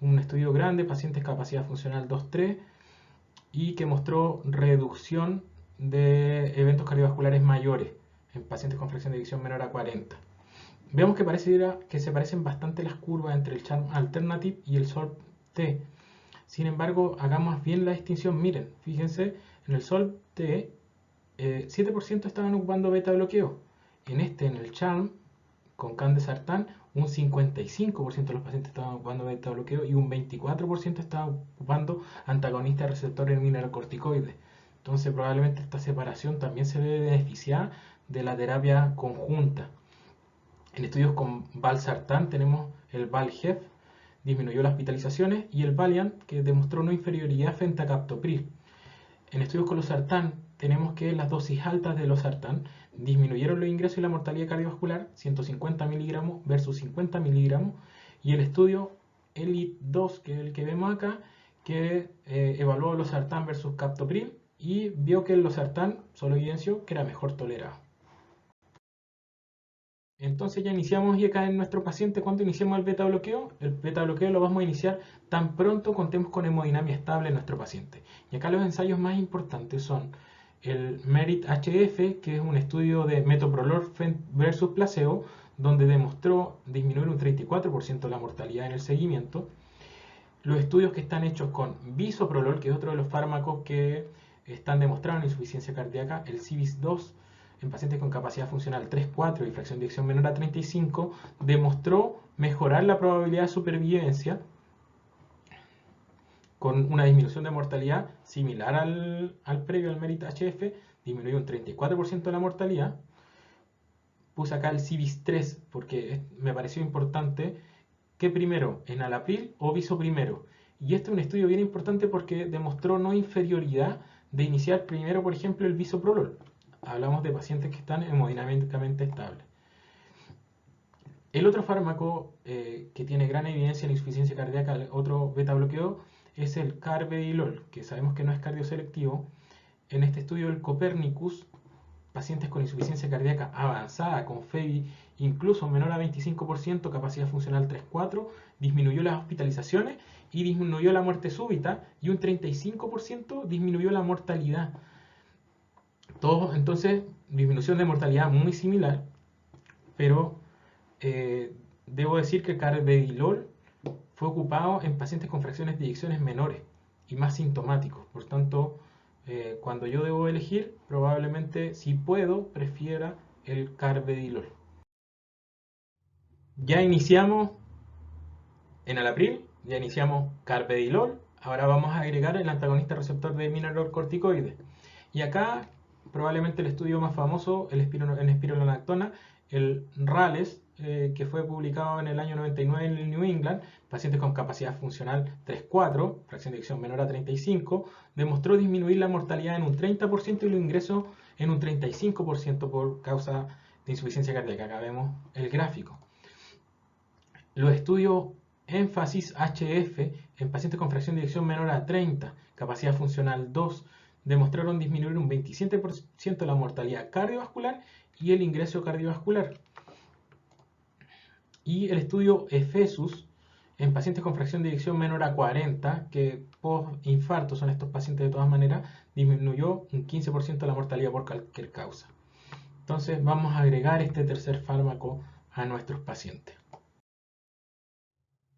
un estudio grande, pacientes capacidad funcional 2-3 y que mostró reducción de eventos cardiovasculares mayores en pacientes con fracción de eyección menor a 40. Vemos que se parecen bastante las curvas entre el CHARM Alternative y el SOLT-T. Sin embargo, hagamos bien la distinción. Miren, fíjense, en el SOLT-T 7% estaban ocupando beta bloqueo. En el CHARM, con candesartán, un 55% de los pacientes estaban ocupando beta bloqueo y un 24% estaban ocupando antagonistas de receptores mineralocorticoides. Entonces probablemente esta separación también se ve beneficiada de la terapia conjunta. En estudios con valsartán tenemos el VALHEF, disminuyó las hospitalizaciones, y el Valiant, que demostró no inferioridad frente a captopril. En estudios con losartán tenemos que las dosis altas de losartán disminuyeron los ingresos y la mortalidad cardiovascular, 150 miligramos versus 50 miligramos, y el estudio ELITE 2, que es el que vemos acá, que evaluó losartán versus captopril y vio que el losartán solo evidenció que era mejor tolerado. Entonces ya iniciamos y acá en nuestro paciente, cuando iniciamos el beta bloqueo, el beta bloqueo lo vamos a iniciar tan pronto contemos con hemodinamia estable en nuestro paciente. Y acá los ensayos más importantes son el MERIT-HF, que es un estudio de metoprolol versus placebo, donde demostró disminuir un 34% la mortalidad en el seguimiento. Los estudios que están hechos con bisoprolol, que es otro de los fármacos que están demostrados en insuficiencia cardíaca, el CIBIS-2, en pacientes con capacidad funcional 3-4 y fracción de eyección menor a 35, demostró mejorar la probabilidad de supervivencia con una disminución de mortalidad similar al previo, al MERIT-HF, disminuyó un 34% de la mortalidad. Puse acá el CIBIS-3 porque me pareció importante que primero, enalapril o viso primero. Y este es un estudio bien importante porque demostró no inferioridad de iniciar primero, por ejemplo, el bisoprolol. Hablamos de pacientes que están hemodinámicamente estables. El otro fármaco que tiene gran evidencia en insuficiencia cardíaca, otro beta bloqueo, es el carvedilol, que sabemos que no es cardioselectivo. En este estudio del Copernicus, pacientes con insuficiencia cardíaca avanzada, con FEBI incluso menor a 25%, capacidad funcional 3-4, disminuyó las hospitalizaciones y disminuyó la muerte súbita, y un 35% disminuyó la mortalidad. Entonces, disminución de mortalidad muy similar. pero debo decir que el carvedilol fue ocupado en pacientes con fracciones de eyecciones menores y más sintomáticos. Por tanto, cuando yo debo elegir, probablemente, si puedo, prefiera el carvedilol. Ya iniciamos enalapril, ya iniciamos carvedilol. Ahora vamos a agregar el antagonista receptor de mineralocorticoides. Y acá, probablemente el estudio más famoso, en espironolactona, el RALES, que fue publicado en el año 99 en el New England, pacientes con capacidad funcional 3-4, fracción de eyección menor a 35, demostró disminuir la mortalidad en un 30% y los ingresos en un 35% por causa de insuficiencia cardíaca. Acá vemos el gráfico. Los estudios énfasis HF en pacientes con fracción de eyección menor a 30, capacidad funcional 2, demostraron disminuir un 27% la mortalidad cardiovascular y el ingreso cardiovascular. Y el estudio EFESUS en pacientes con fracción de eyección menor a 40, que post-infarto son estos pacientes de todas maneras, disminuyó un 15% la mortalidad por cualquier causa. Entonces vamos a agregar este tercer fármaco a nuestros pacientes.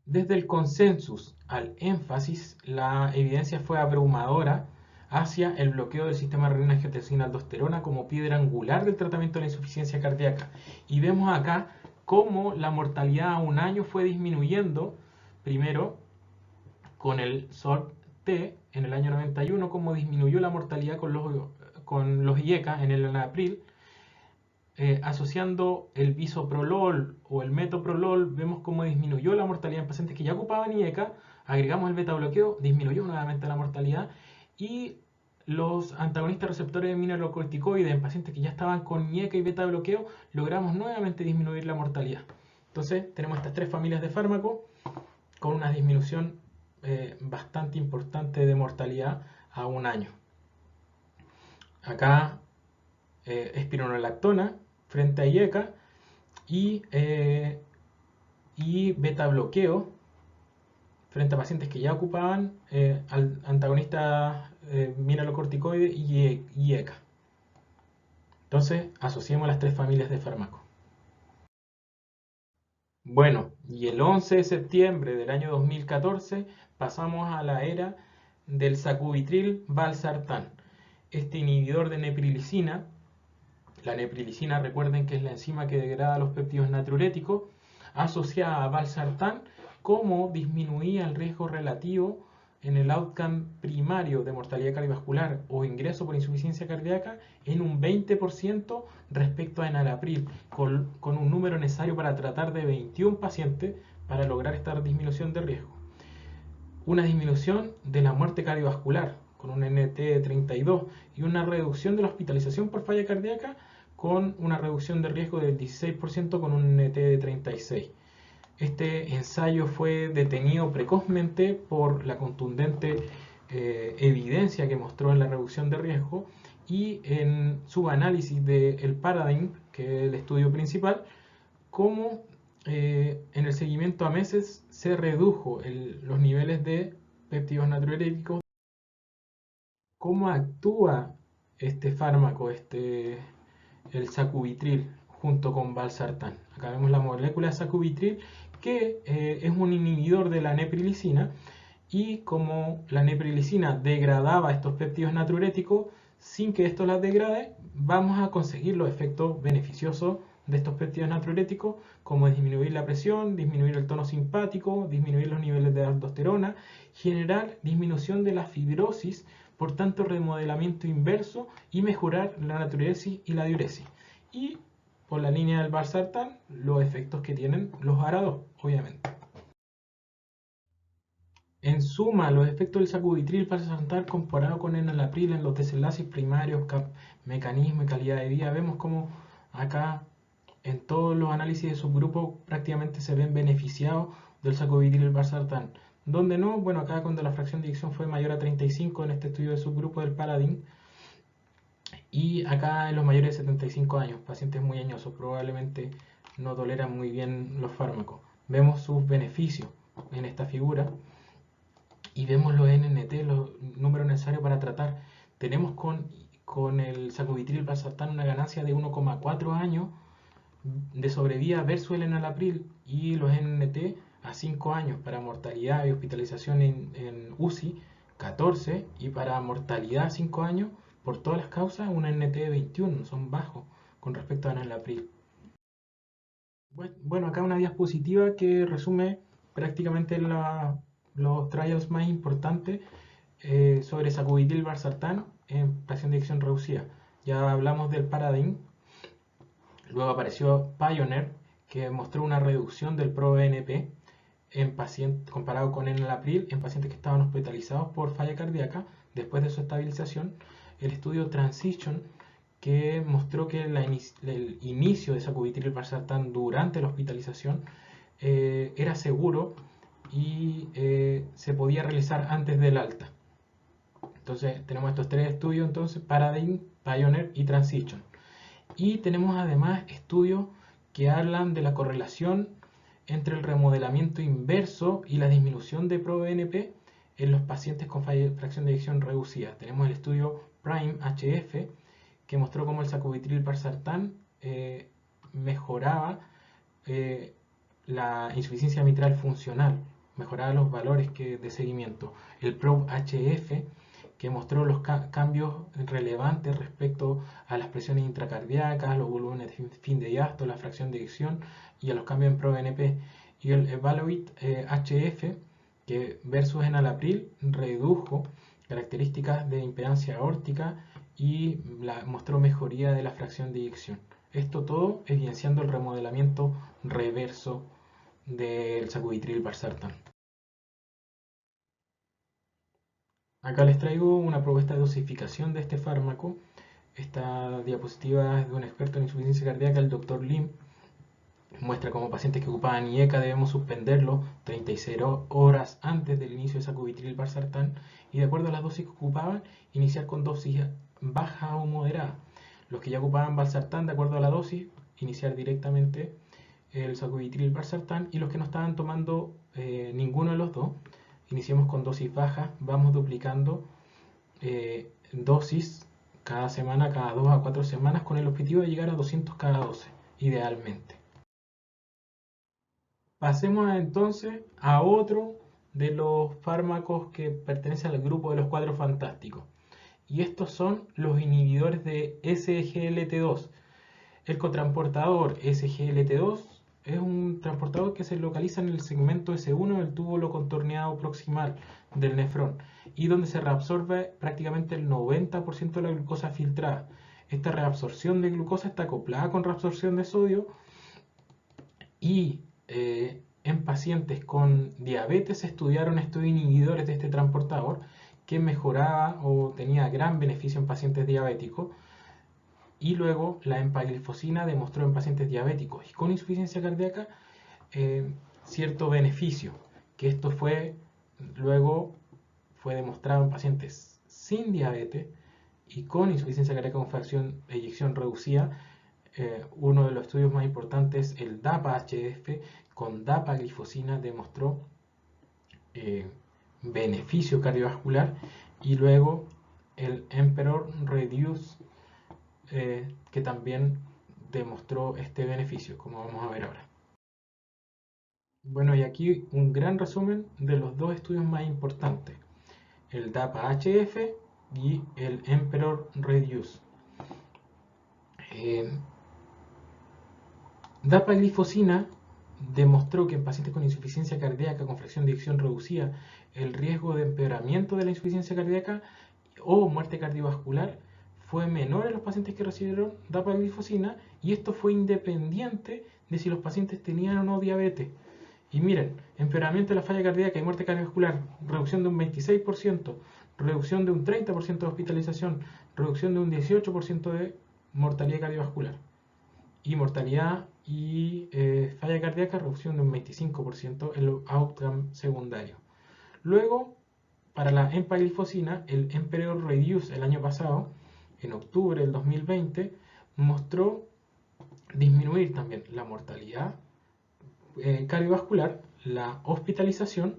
Desde el consensus al énfasis, la evidencia fue abrumadora hacia el bloqueo del sistema renina-angiotensina-aldosterona como piedra angular del tratamiento de la insuficiencia cardíaca. Y vemos acá cómo la mortalidad a un año fue disminuyendo, primero con el SORT-T en el año 91, cómo disminuyó la mortalidad con los IECA en el enalapril. Asociando el bisoprolol o el metoprolol, vemos cómo disminuyó la mortalidad en pacientes que ya ocupaban IECA, agregamos el beta bloqueo, disminuyó nuevamente la mortalidad, y los antagonistas receptores de mineralocorticoides en pacientes que ya estaban con IECA y beta bloqueo, logramos nuevamente disminuir la mortalidad. Entonces tenemos estas tres familias de fármacos con una disminución bastante importante de mortalidad a un año. Acá espironolactona frente a IECA y beta bloqueo frente a pacientes que ya ocupaban antagonistas mineralocorticoides y IECA. Entonces, asociemos las tres familias de fármacos. Bueno, y el 11 de septiembre del año 2014 pasamos a la era del sacubitril/valsartán, este inhibidor de neprilicina. La neprilicina, recuerden que es la enzima que degrada los péptidos natriuréticos, asociada a valsartán, como disminuía el riesgo relativo en el outcome primario de mortalidad cardiovascular o ingreso por insuficiencia cardíaca en un 20% respecto a enalapril, con un número necesario para tratar de 21 pacientes para lograr esta disminución de riesgo. Una disminución de la muerte cardiovascular con un NT de 32 y una reducción de la hospitalización por falla cardíaca con una reducción de riesgo del 16% con un NT de 36. Este ensayo fue detenido precozmente por la contundente evidencia que mostró en la reducción de riesgo y en su análisis del Paradigm, que es el estudio principal, cómo en el seguimiento a meses se redujo los niveles de péptidos natriuréticos. ¿Cómo actúa este fármaco, el sacubitril, junto con valsartán? Acá vemos la molécula de sacubitril, que es un inhibidor de la neprilicina, y como la neprilicina degradaba estos péptidos natriuréticos, sin que esto las degrade, vamos a conseguir los efectos beneficiosos de estos péptidos natriuréticos, como disminuir la presión, disminuir el tono simpático, disminuir los niveles de aldosterona, generar disminución de la fibrosis, por tanto remodelamiento inverso, y mejorar la natriuresis y la diuresis. Y por la línea del valsartán, los efectos que tienen los ARA2, obviamente. En suma, los efectos del sacubitril/valsartán comparado con enalapril en los desenlaces primarios, mecanismo y calidad de vida, vemos como acá en todos los análisis de subgrupos prácticamente se ven beneficiados del sacubitril/valsartán. Donde no, bueno, acá cuando la fracción de eyección fue mayor a 35 en este estudio de subgrupo del Paradigm, y acá en los mayores de 75 años, pacientes muy añosos, probablemente no toleran muy bien los fármacos. Vemos sus beneficios en esta figura y vemos los NNT, los números necesarios para tratar. Tenemos con el sacubitril/valsartán una ganancia de 1,4 años de sobrevida versus el enalapril y los NNT a 5 años para mortalidad y hospitalización en UCI 14 y para mortalidad a 5 años por todas las causas un NT de 21, son bajos con respecto a enalapril. Bueno, acá una diapositiva que resume prácticamente los trials más importantes sobre sacubitril/valsartán en paciente de adicción reducida. Ya hablamos del Paradigm. Luego apareció Pioneer, que mostró una reducción del ProBNP en comparado con enalapril en pacientes que estaban hospitalizados por falla cardíaca después de su estabilización. El estudio Transition, que mostró que el inicio de sacubitril/valsartán durante la hospitalización era seguro y se podía realizar antes del alta. Entonces tenemos estos tres estudios, entonces Paradigm, Pioneer y Transition. Y tenemos además estudios que hablan de la correlación entre el remodelamiento inverso y la disminución de ProBNP en los pacientes con fracción de eyección reducida. Tenemos el estudio PRIME-HF, que mostró cómo el sacubitril/valsartán mejoraba la insuficiencia mitral funcional, mejoraba los valores de seguimiento. El PROBE-HF, que mostró los cambios relevantes respecto a las presiones intracardíacas, los volúmenes de fin de diástole, la fracción de eyección y a los cambios en ProBNP. Y el Evaluate-HF, que versus enalapril redujo características de impedancia aórtica y mostró mejoría de la fracción de eyección. Esto todo evidenciando el remodelamiento reverso del sacubitril/valsartán. Acá les traigo una propuesta de dosificación de este fármaco. Esta diapositiva es de un experto en insuficiencia cardíaca, el Dr. Lim. Muestra cómo pacientes que ocupaban IECA debemos suspenderlo 36 horas antes del inicio de sacubitril/valsartán y de acuerdo a las dosis que ocupaban, iniciar con dosis baja o moderada. Los que ya ocupaban valsartán, de acuerdo a la dosis, iniciar directamente el sacubitril/valsartán, y los que no estaban tomando ninguno de los dos, iniciamos con dosis baja, vamos duplicando dosis cada semana, cada 2 a 4 semanas, con el objetivo de llegar a 200 cada 12, idealmente. Pasemos entonces a otro de los fármacos que pertenecen al grupo de los cuatro fantásticos. Y estos son los inhibidores de SGLT2. El cotransportador SGLT2 es un transportador que se localiza en el segmento S1 del túbulo contorneado proximal del nefrón y donde se reabsorbe prácticamente el 90% de la glucosa filtrada. Esta reabsorción de glucosa está acoplada con reabsorción de sodio y en pacientes con diabetes se estudiaron estos inhibidores de este transportador que mejoraba o tenía gran beneficio en pacientes diabéticos. Y luego la empaglifosina demostró en pacientes diabéticos y con insuficiencia cardíaca cierto beneficio, que esto luego fue demostrado en pacientes sin diabetes y con insuficiencia cardíaca con fracción de eyección reducida. Uno de los estudios más importantes, el DAPA-HF, con dapaglifosina demostró beneficio cardiovascular, y luego el Emperor Reduce, que también demostró este beneficio, como vamos a ver ahora. Bueno, y aquí un gran resumen de los dos estudios más importantes, el DAPA-HF y el Emperor Reduce. Dapaglifosina demostró que en pacientes con insuficiencia cardíaca con fracción de eyección reducida, el riesgo de empeoramiento de la insuficiencia cardíaca o muerte cardiovascular fue menor en los pacientes que recibieron dapaglifosina, y esto fue independiente de si los pacientes tenían o no diabetes. Y miren, empeoramiento de la falla cardíaca y muerte cardiovascular, reducción de un 26%, reducción de un 30% de hospitalización, reducción de un 18% de mortalidad cardiovascular. Y mortalidad y falla cardíaca, reducción de un 25% en los outcomes secundarios. Luego, para la empaglifosina, el Emperor Reduce el año pasado, en octubre del 2020, mostró disminuir también la mortalidad cardiovascular, la hospitalización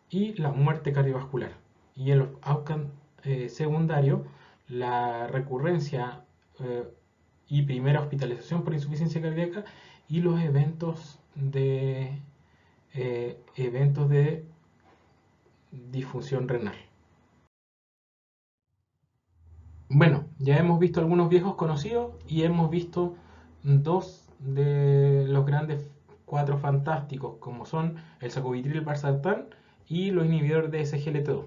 y la muerte cardiovascular. Y en los outcomes secundarios, la recurrencia y primera hospitalización por insuficiencia cardíaca y los eventos de disfunción renal. Bueno, ya hemos visto algunos viejos conocidos y hemos visto dos de los grandes cuatro fantásticos, como son el sacubitril valsartán y los inhibidores de SGLT2.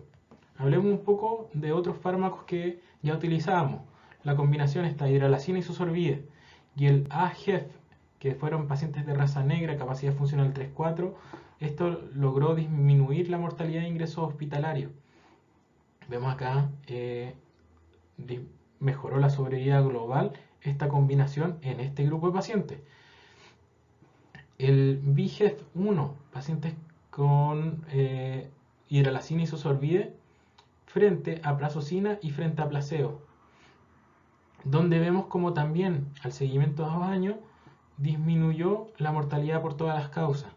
Hablemos un poco de otros fármacos que ya utilizábamos. La combinación está hidralazina y isosorbide y el AGEF, que fueron pacientes de raza negra, capacidad funcional 3-4. Esto logró disminuir la mortalidad de ingresos hospitalarios. Vemos acá mejoró la sobrevida global esta combinación en este grupo de pacientes. El VIGEF-1, pacientes con hidralazina y isosorbide frente a prazosina y frente a placebo, donde vemos como también al seguimiento de 2 años disminuyó la mortalidad por todas las causas.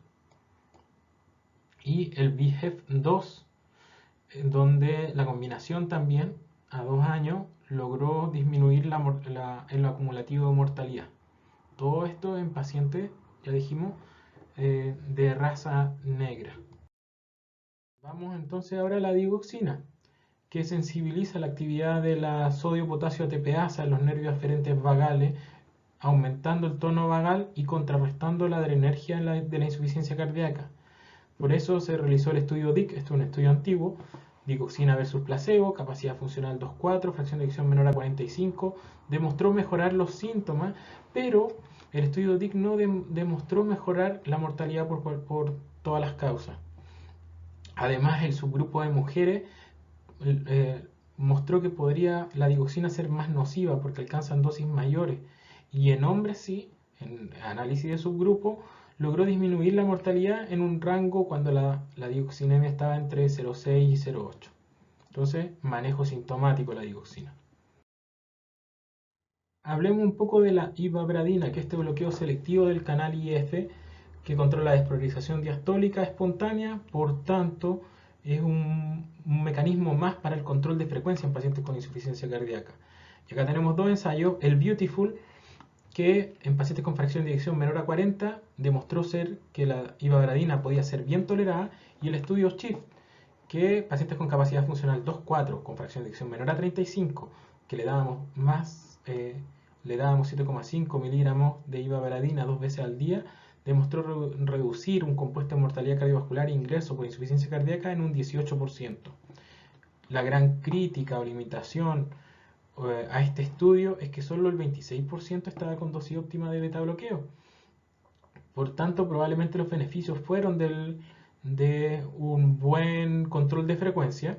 Y el VIGEF-2, donde la combinación también a 2 años logró disminuir en lo acumulativo de mortalidad. Todo esto en pacientes, ya dijimos, de raza negra. Vamos entonces ahora a la digoxina, que sensibiliza la actividad de la sodio-potasio ATPasa en los nervios aferentes vagales, aumentando el tono vagal y contrarrestando la adrenergia de la insuficiencia cardíaca. Por eso se realizó el estudio DIC, esto es un estudio antiguo, digoxina versus placebo, capacidad funcional 2,4, fracción de eyección menor a 45, demostró mejorar los síntomas, pero el estudio DIC no demostró mejorar la mortalidad por todas las causas. Además, el subgrupo de mujeres mostró que podría la digoxina ser más nociva porque alcanzan dosis mayores, y en hombres sí, en análisis de subgrupo, logró disminuir la mortalidad en un rango cuando la dioxinemia estaba entre 0,6 y 0,8. Entonces, manejo sintomático de la digoxina. Hablemos un poco de la ivabradina, que es este bloqueo selectivo del canal IF que controla la desprolarización diastólica espontánea, por tanto, es un mecanismo más para el control de frecuencia en pacientes con insuficiencia cardíaca. Y acá tenemos dos ensayos, el Beautiful, que en pacientes con fracción de eyección menor a 40 demostró ser que la ivabradina podía ser bien tolerada, y el estudio Shift, que pacientes con capacidad funcional 2,4 con fracción de eyección menor a 35, que le dábamos 7,5 miligramos de ivabradina 2 veces al día, demostró reducir un compuesto de mortalidad cardiovascular e ingreso por insuficiencia cardíaca en un 18%. La gran crítica o limitación a este estudio es que solo el 26% estaba con dosis óptima de beta bloqueo. Por tanto, probablemente los beneficios fueron de un buen control de frecuencia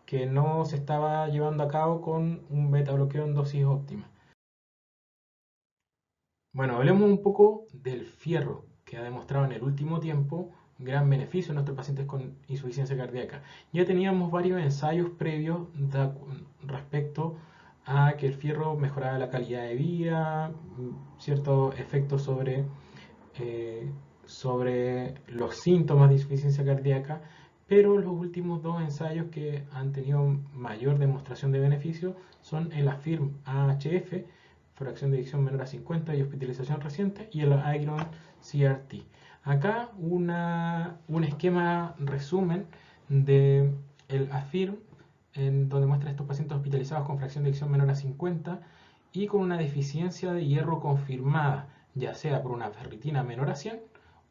que no se estaba llevando a cabo con un beta bloqueo en dosis óptima. Bueno, hablemos un poco del fierro, que ha demostrado en el último tiempo gran beneficio en nuestros pacientes con insuficiencia cardíaca. Ya teníamos varios ensayos previos respecto a que el fierro mejoraba la calidad de vida, ciertos efectos sobre los síntomas de insuficiencia cardíaca, pero los últimos dos ensayos que han tenido mayor demostración de beneficio son el AFIRM AHF, fracción de eyección menor a 50 y hospitalización reciente, y el IRON CRT. Acá un esquema resumen de el AFIRM, en donde muestra estos pacientes hospitalizados con fracción de eyección menor a 50 y con una deficiencia de hierro confirmada, ya sea por una ferritina menor a 100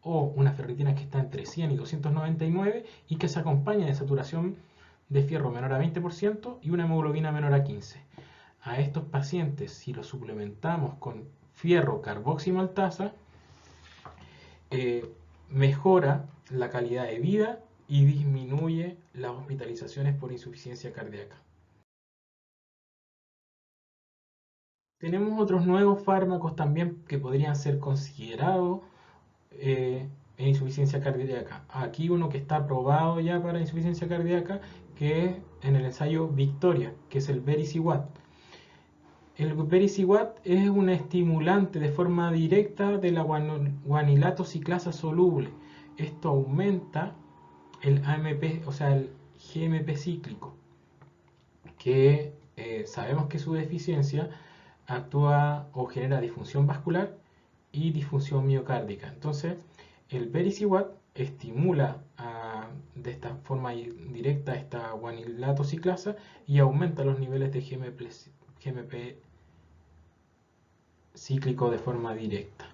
o una ferritina que está entre 100 y 299 y que se acompaña de saturación de fierro menor a 20% y una hemoglobina menor a 15. A estos pacientes, si los suplementamos con fierro carboximaltasa, mejora la calidad de vida y disminuye las hospitalizaciones por insuficiencia cardíaca. Tenemos otros nuevos fármacos también que podrían ser considerados en insuficiencia cardíaca. Aquí uno que está aprobado ya para insuficiencia cardíaca, que es en el ensayo Victoria, que es el Vericiguat. El Vericiguat es un estimulante de forma directa de la guanilato ciclasa soluble. Esto aumenta el AMP, o sea, el GMP cíclico, que sabemos que su deficiencia actúa o genera disfunción vascular y disfunción miocárdica. Entonces, el Vericiguat estimula de esta forma directa esta guanilato ciclasa y aumenta los niveles de GMP cíclico de forma directa.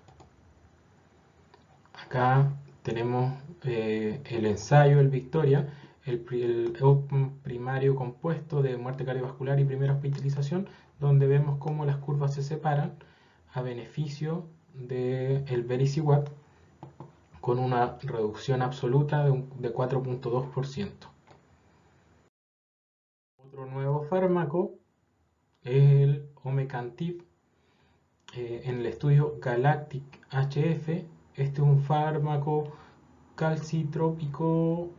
Acá tenemos el ensayo, el Victoria, el outcome primario compuesto de muerte cardiovascular y primera hospitalización, donde vemos cómo las curvas se separan a beneficio del Vericiguat con una reducción absoluta de 4.2%. Otro nuevo fármaco es el Omecamtiv. En el estudio Galactic HF, este es un fármaco calcitrópico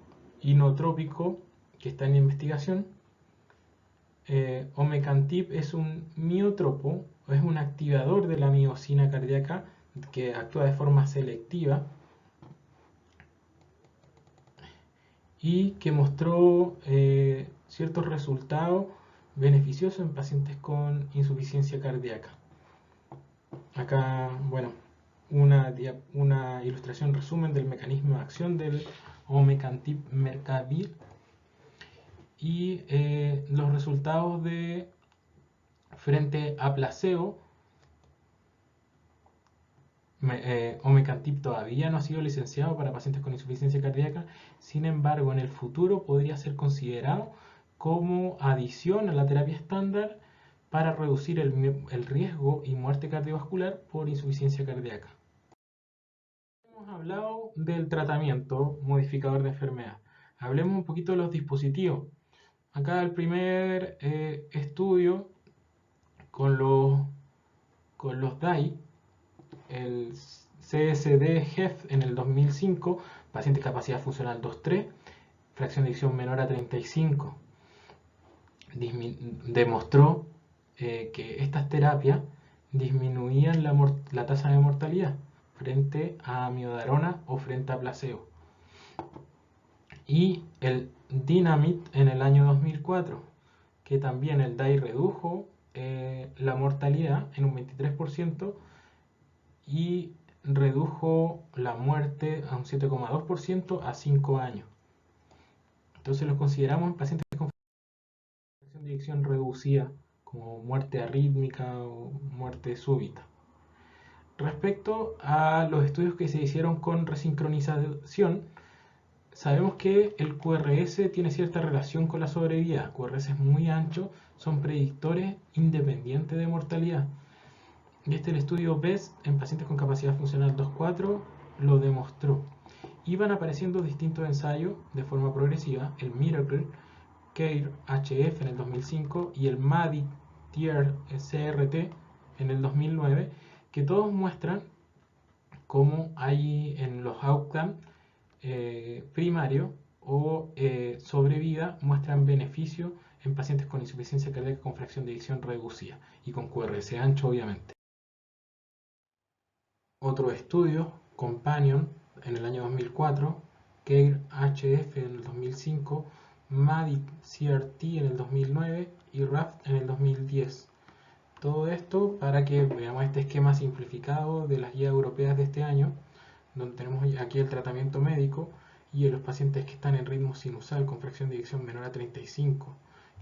inotrópico que está en investigación. Omecamtiv es un miotropo, es un activador de la miosina cardíaca que actúa de forma selectiva y que mostró ciertos resultados beneficiosos en pacientes con insuficiencia cardíaca. Acá, bueno, una ilustración resumen del mecanismo de acción del Omecamtiv mecarbil y los resultados de frente a placebo. Omecamtiv todavía no ha sido licenciado para pacientes con insuficiencia cardíaca, sin embargo en el futuro podría ser considerado como adición a la terapia estándar para reducir el riesgo y muerte cardiovascular por insuficiencia cardíaca. Hemos hablado del tratamiento modificador de enfermedad. Hablemos un poquito de los dispositivos. Acá el primer estudio con los DAI, el CSD-HEF en el 2005, pacientes capacidad funcional 2-3, fracción de eyección menor a 35, demostró que estas terapias disminuían la tasa de mortalidad frente a amiodarona o frente a placebo. Y el Dynamit en el año 2004, que también el DAI redujo la mortalidad en un 23% y redujo la muerte a un 7,2% a 5 años. Entonces los consideramos en pacientes con fracción de eyección reducida como muerte arrítmica o muerte súbita. Respecto a los estudios que se hicieron con resincronización, sabemos que el QRS tiene cierta relación con la sobrevida. QRS es muy ancho, son predictores independientes de mortalidad. Y este el estudio BEST en pacientes con capacidad funcional 2-4 lo demostró. Iban apareciendo distintos ensayos de forma progresiva, el Miracle Care HF en el 2005 y el MADI Tier CRT en el 2009, que todos muestran cómo hay en los outcomes primarios o sobrevida muestran beneficio en pacientes con insuficiencia cardíaca con fracción de eyección reducida y con QRS ancho obviamente. Otro estudio, Companion, en el año 2004, CARE HF en el 2005, MADIC CRT en el 2009 y RAFT en el 2010. Todo esto para que veamos este esquema simplificado de las guías europeas de este año, donde tenemos aquí el tratamiento médico y en los pacientes que están en ritmo sinusal con fracción de eyección menor a 35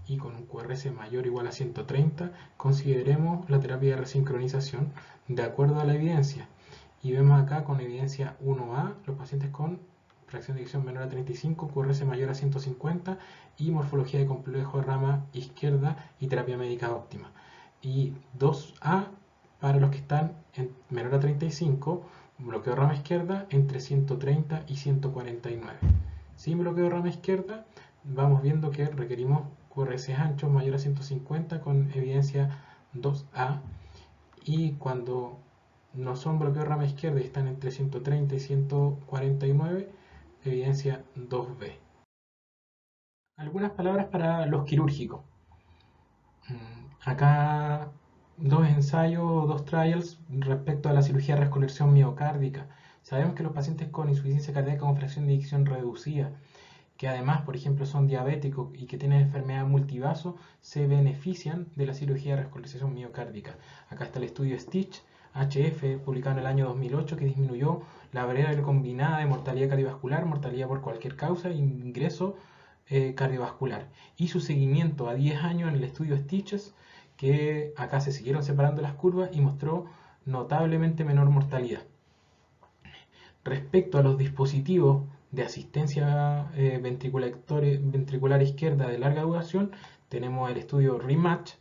y con un QRS mayor o igual a 130, consideremos la terapia de resincronización de acuerdo a la evidencia. Y vemos acá con evidencia 1A, los pacientes con fracción de eyección menor a 35, QRS mayor a 150 y morfología de complejo de rama izquierda y terapia médica óptima. Y 2A para los que están en menor a 35, bloqueo de rama izquierda entre 130 y 149. Sin bloqueo de rama izquierda, vamos viendo que requerimos QRS anchos mayor a 150 con evidencia 2A. Y cuando no son bloqueo de rama izquierda y están entre 130 y 149, evidencia 2B. Algunas palabras para los quirúrgicos. Acá dos ensayos, dos trials respecto a la cirugía de reconversión miocárdica. Sabemos que los pacientes con insuficiencia cardíaca con fracción de eyección reducida que además, por ejemplo, son diabéticos y que tienen enfermedad multivaso, se benefician de la cirugía de rescolarización miocárdica. Acá está el estudio Stitch, HF, publicado en el año 2008, que disminuyó la variable combinada de mortalidad cardiovascular, mortalidad por cualquier causa e ingreso cardiovascular. Y su seguimiento a 10 años en el estudio Stitches, que acá se siguieron separando las curvas y mostró notablemente menor mortalidad. Respecto a los dispositivos de asistencia ventricular izquierda de larga duración, tenemos el estudio REMATCH,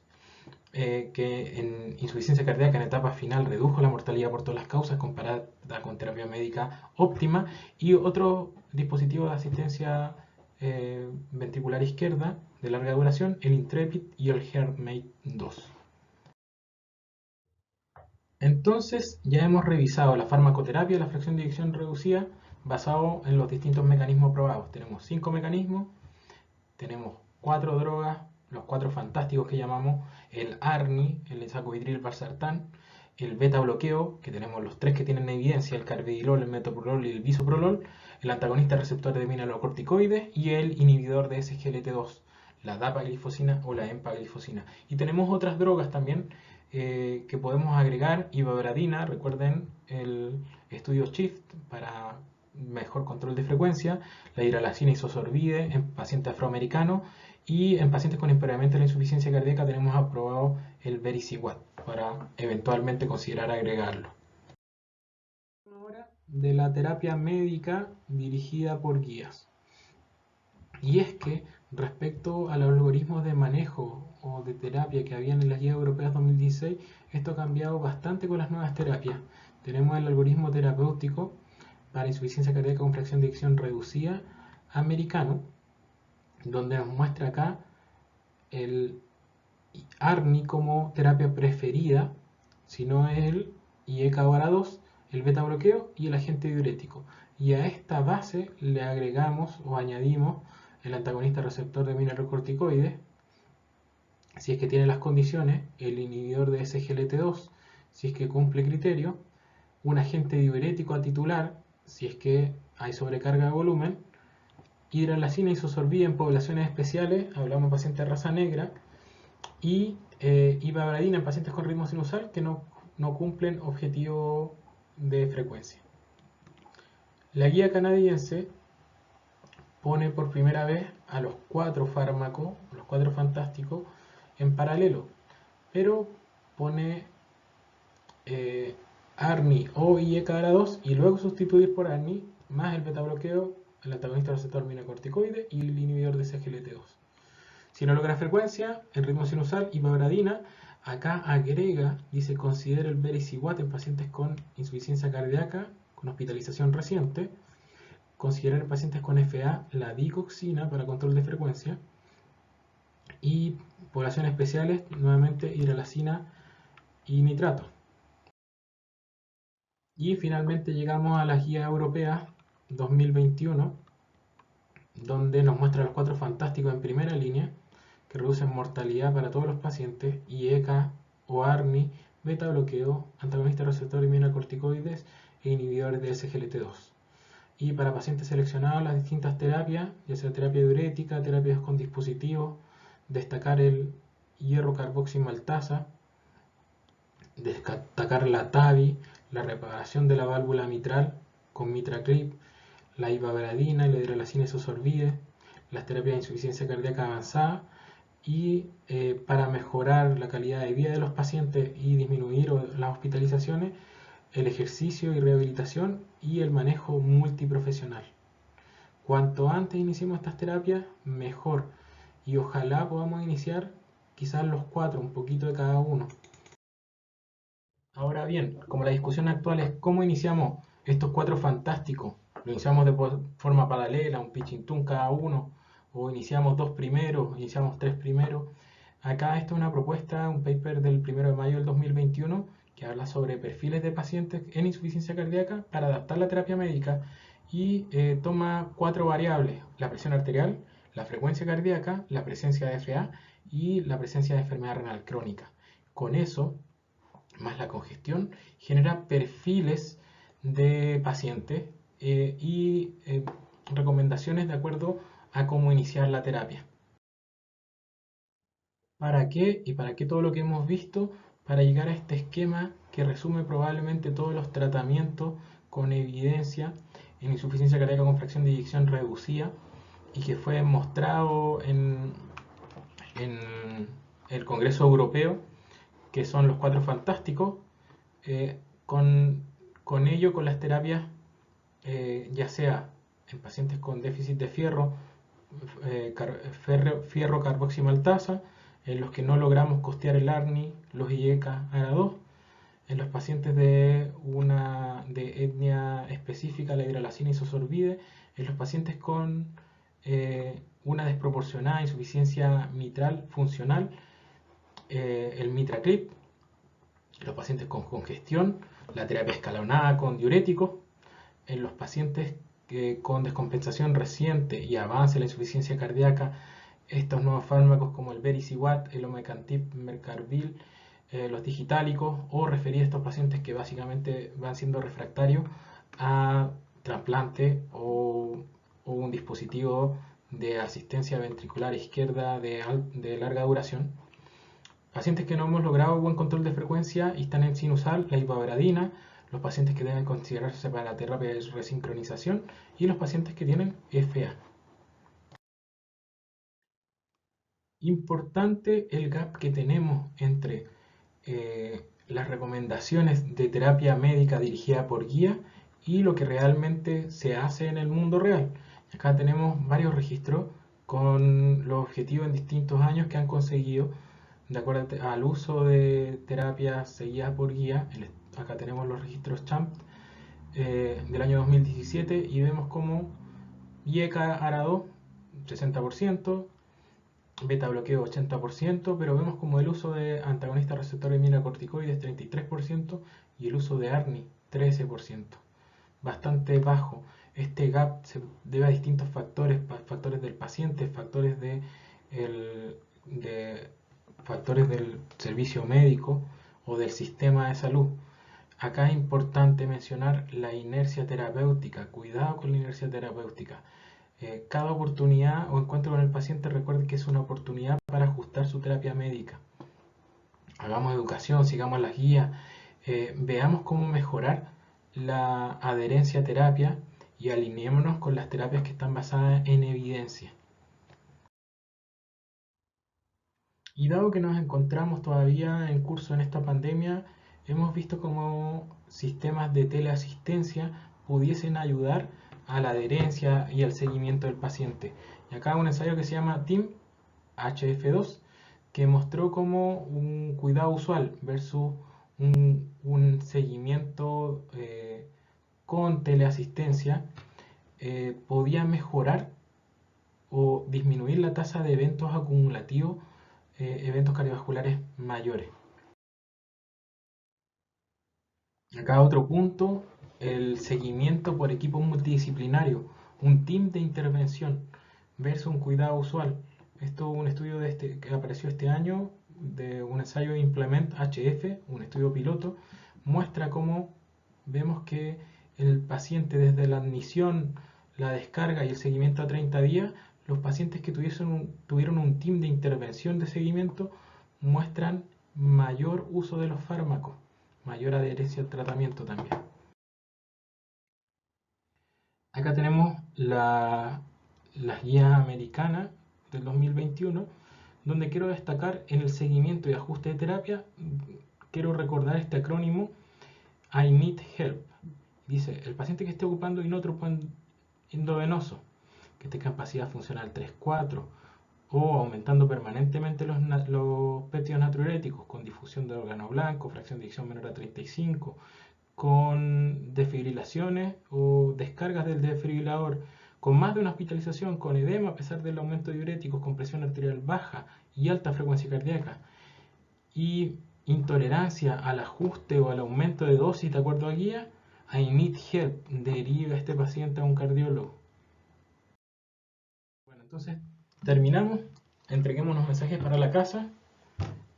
que en insuficiencia cardíaca en etapa final redujo la mortalidad por todas las causas comparada con terapia médica óptima, y otro dispositivo de asistencia ventricular izquierda de larga duración, el Intrepid y el HeartMate 2. Entonces ya hemos revisado la farmacoterapia de la fracción de eyección reducida basado en los distintos mecanismos probados. Tenemos 5 mecanismos, tenemos 4 drogas, los 4 fantásticos que llamamos, el ARNI, el enzacovidril valsartán, el beta bloqueo, que tenemos los 3 que tienen evidencia, el carvedilol, el metoprolol y el bisoprolol, el antagonista receptor de mineralocorticoides y el inhibidor de SGLT2, la dapaglifosina o la empaglifosina. Y tenemos otras drogas también que podemos agregar, ivabradina, recuerden el estudio SHIFT para mejor control de frecuencia, la hidralacina isosorbide en pacientes afroamericanos, y en pacientes con impairamiento de la insuficiencia cardíaca tenemos aprobado el Vericiguat para eventualmente considerar agregarlo. Ahora de la terapia médica dirigida por guías. Y es que respecto a los algoritmos de manejo o de terapia que habían en las guías europeas 2016, esto ha cambiado bastante con las nuevas terapias. Tenemos el algoritmo terapéutico para insuficiencia cardíaca con fracción de eyección reducida americano, donde nos muestra acá el ARNI como terapia preferida, si no es el IECA-2, el beta bloqueo y el agente diurético. Y a esta base le agregamos o añadimos el antagonista receptor de mineralocorticoides, si es que tiene las condiciones, el inhibidor de SGLT2, si es que cumple criterio, un agente diurético atitular, si es que hay sobrecarga de volumen, hidralacina isosorbida en poblaciones especiales, hablamos de pacientes de raza negra, y ivabradina en pacientes con ritmo sinusal que no cumplen objetivo de frecuencia. La guía canadiense pone por primera vez a los 4 fármacos, los 4 fantásticos, en paralelo, pero pone ARNI o IECA-2 y luego sustituir por ARNI más el beta bloqueo, el antagonista receptor mineralocorticoide y el inhibidor de SGLT2. Si no logra frecuencia, el ritmo sinusal, ivabradina, acá agrega, dice, considera el Vericiguat en pacientes con insuficiencia cardíaca, con hospitalización reciente, considerar en pacientes con FA la digoxina para control de frecuencia, y poblaciones especiales, nuevamente hidralacina y nitrato. Y finalmente llegamos a la guía europea 2021, donde nos muestra los 4 fantásticos en primera línea, que reducen mortalidad para todos los pacientes, IECA o ARNI, beta bloqueo, antagonista receptor de mineralocorticoides e inhibidores de SGLT2. Y para pacientes seleccionados, las distintas terapias, ya sea terapia diurética, terapias con dispositivos, destacar el hierro carboximaltasa, destacar la TAVI, la reparación de la válvula mitral con MitraClip, la ivabradina y la hidralacina isosorbide, las terapias de insuficiencia cardíaca avanzada, y para mejorar la calidad de vida de los pacientes y disminuir las hospitalizaciones, el ejercicio y rehabilitación y el manejo multiprofesional. Cuanto antes iniciemos estas terapias, mejor. Y ojalá podamos iniciar quizás los 4, un poquito de cada uno. Ahora bien, como la discusión actual es cómo iniciamos estos 4 fantásticos, lo iniciamos de forma paralela, un pitching tune cada uno, o iniciamos 2 primeros, iniciamos 3 primeros. Acá esta es una propuesta, un paper del 1 de mayo del 2021, que habla sobre perfiles de pacientes en insuficiencia cardíaca para adaptar la terapia médica, y toma 4 variables: la presión arterial, la frecuencia cardíaca, la presencia de FA y la presencia de enfermedad renal crónica. Con eso, más la congestión, genera perfiles de pacientes y recomendaciones de acuerdo a cómo iniciar la terapia. ¿Para qué? ¿Y para qué todo lo que hemos visto? Para llegar a este esquema que resume probablemente todos los tratamientos con evidencia en insuficiencia cardíaca con fracción de eyección reducida y que fue mostrado en el Congreso Europeo, que son los Cuatro Fantásticos, eh, con, con ello, con las terapias, ya sea en pacientes con déficit de fierro, fierro carboximaltasa, en los que no logramos costear el ARNI, los IECA ARA2, en los pacientes de etnia específica, la hidralacina isosorbide, en los pacientes con una desproporcionada insuficiencia mitral funcional, el Mitraclip, los pacientes con congestión, la terapia escalonada con diuréticos, en los pacientes con descompensación reciente y avance de la insuficiencia cardíaca, estos nuevos fármacos como el Vericiguat, el Omecantip, Mercardil, los digitálicos, o referir a estos pacientes que básicamente van siendo refractarios a trasplante o un dispositivo de asistencia ventricular izquierda de larga duración. Pacientes que no hemos logrado buen control de frecuencia y están en sinusal, la ivabradina, los pacientes que deben considerarse para la terapia de resincronización y los pacientes que tienen FA. Importante el gap que tenemos entre las recomendaciones de terapia médica dirigida por guía y lo que realmente se hace en el mundo real. Acá tenemos varios registros con los objetivos en distintos años que han conseguido de acuerdo al uso de terapias seguidas por guía. Acá tenemos los registros CHAMP del año 2017 y vemos como IECA ARA2 60%, beta bloqueo 80%, pero vemos como el uso de antagonistas receptores mineralocorticoides 33% y el uso de ARNI 13%. Bastante bajo. Este gap se debe a distintos factores, factores del paciente, factores factores del servicio médico o del sistema de salud. Acá es importante mencionar la inercia terapéutica. Cuidado con la inercia terapéutica. Cada oportunidad o encuentro con el paciente, recuerde que es una oportunidad para ajustar su terapia médica. Hagamos educación, sigamos las guías, veamos cómo mejorar la adherencia a terapia y alineémonos con las terapias que están basadas en evidencia. Y dado que nos encontramos todavía en curso en esta pandemia, hemos visto cómo sistemas de teleasistencia pudiesen ayudar a la adherencia y al seguimiento del paciente. Y acá un ensayo que se llama TEAM HF2, que mostró cómo un cuidado usual versus un seguimiento con teleasistencia podía mejorar o disminuir la tasa de eventos acumulativos, eventos cardiovasculares mayores. Acá otro punto, el seguimiento por equipo multidisciplinario, un team de intervención versus un cuidado usual. Esto es un estudio que apareció este año de un ensayo de Implement HF, un estudio piloto, muestra cómo vemos que el paciente desde la admisión, la descarga y el seguimiento a 30 días, los pacientes que tuvieron un team de intervención de seguimiento muestran mayor uso de los fármacos, mayor adherencia al tratamiento también. Acá tenemos las guías americanas del 2021, donde quiero destacar en el seguimiento y ajuste de terapia, quiero recordar este acrónimo I need help. Dice, el paciente que esté ocupando inótropo endovenoso, que tenga capacidad funcional 3-4, o aumentando permanentemente los péptidos natriuréticos con difusión de órgano blanco, fracción de eyección menor a 35, con desfibrilaciones o descargas del desfibrilador, con más de una hospitalización, con edema a pesar del aumento de diuréticos, con presión arterial baja y alta frecuencia cardíaca, y intolerancia al ajuste o al aumento de dosis de acuerdo a guía, I need help, deriva a este paciente a un cardiólogo. Bueno, entonces terminamos, entreguemos unos mensajes para la casa.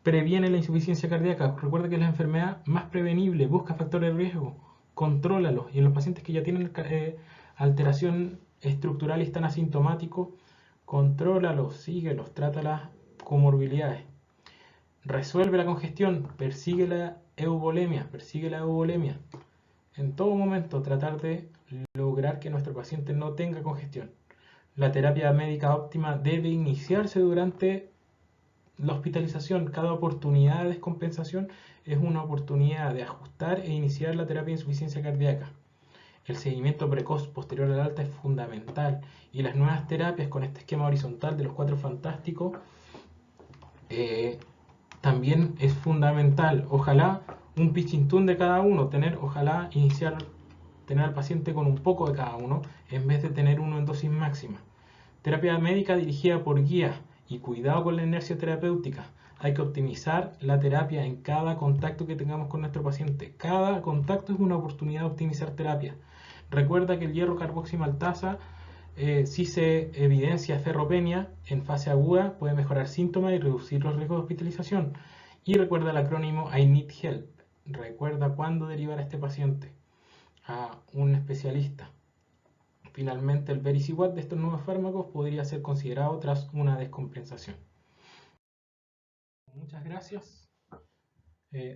Previene la insuficiencia cardíaca. Recuerda que es la enfermedad más prevenible. Busca factores de riesgo, contrólalos. Y en los pacientes que ya tienen alteración estructural y están asintomáticos, contrólalos, síguelos, trata las comorbilidades. Resuelve la congestión, persigue la eubolemia. En todo momento tratar de lograr que nuestro paciente no tenga congestión. La terapia médica óptima debe iniciarse durante la hospitalización. Cada oportunidad de descompensación es una oportunidad de ajustar e iniciar la terapia de insuficiencia cardíaca. El seguimiento precoz posterior al alta es fundamental, y las nuevas terapias con este esquema horizontal de los 4 fantásticos también es fundamental. Ojalá un pichintún de cada uno, ojalá tener al paciente con un poco de cada uno en vez de tener uno en dosis máxima. Terapia médica dirigida por guías y cuidado con la inercia terapéutica. Hay que optimizar la terapia en cada contacto que tengamos con nuestro paciente. Cada contacto es una oportunidad de optimizar terapia. Recuerda que el hierro carboximaltasa, si se evidencia ferropenia en fase aguda, puede mejorar síntomas y reducir los riesgos de hospitalización. Y recuerda el acrónimo I need help. Recuerda cuándo derivar a este paciente a un especialista. Finalmente, el Vericiguat de estos nuevos fármacos podría ser considerado tras una descompensación. Muchas gracias.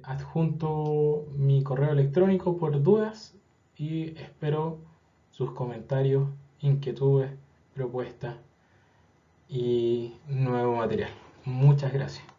Adjunto mi correo electrónico por dudas y espero sus comentarios, inquietudes, propuestas y nuevo material. Muchas gracias.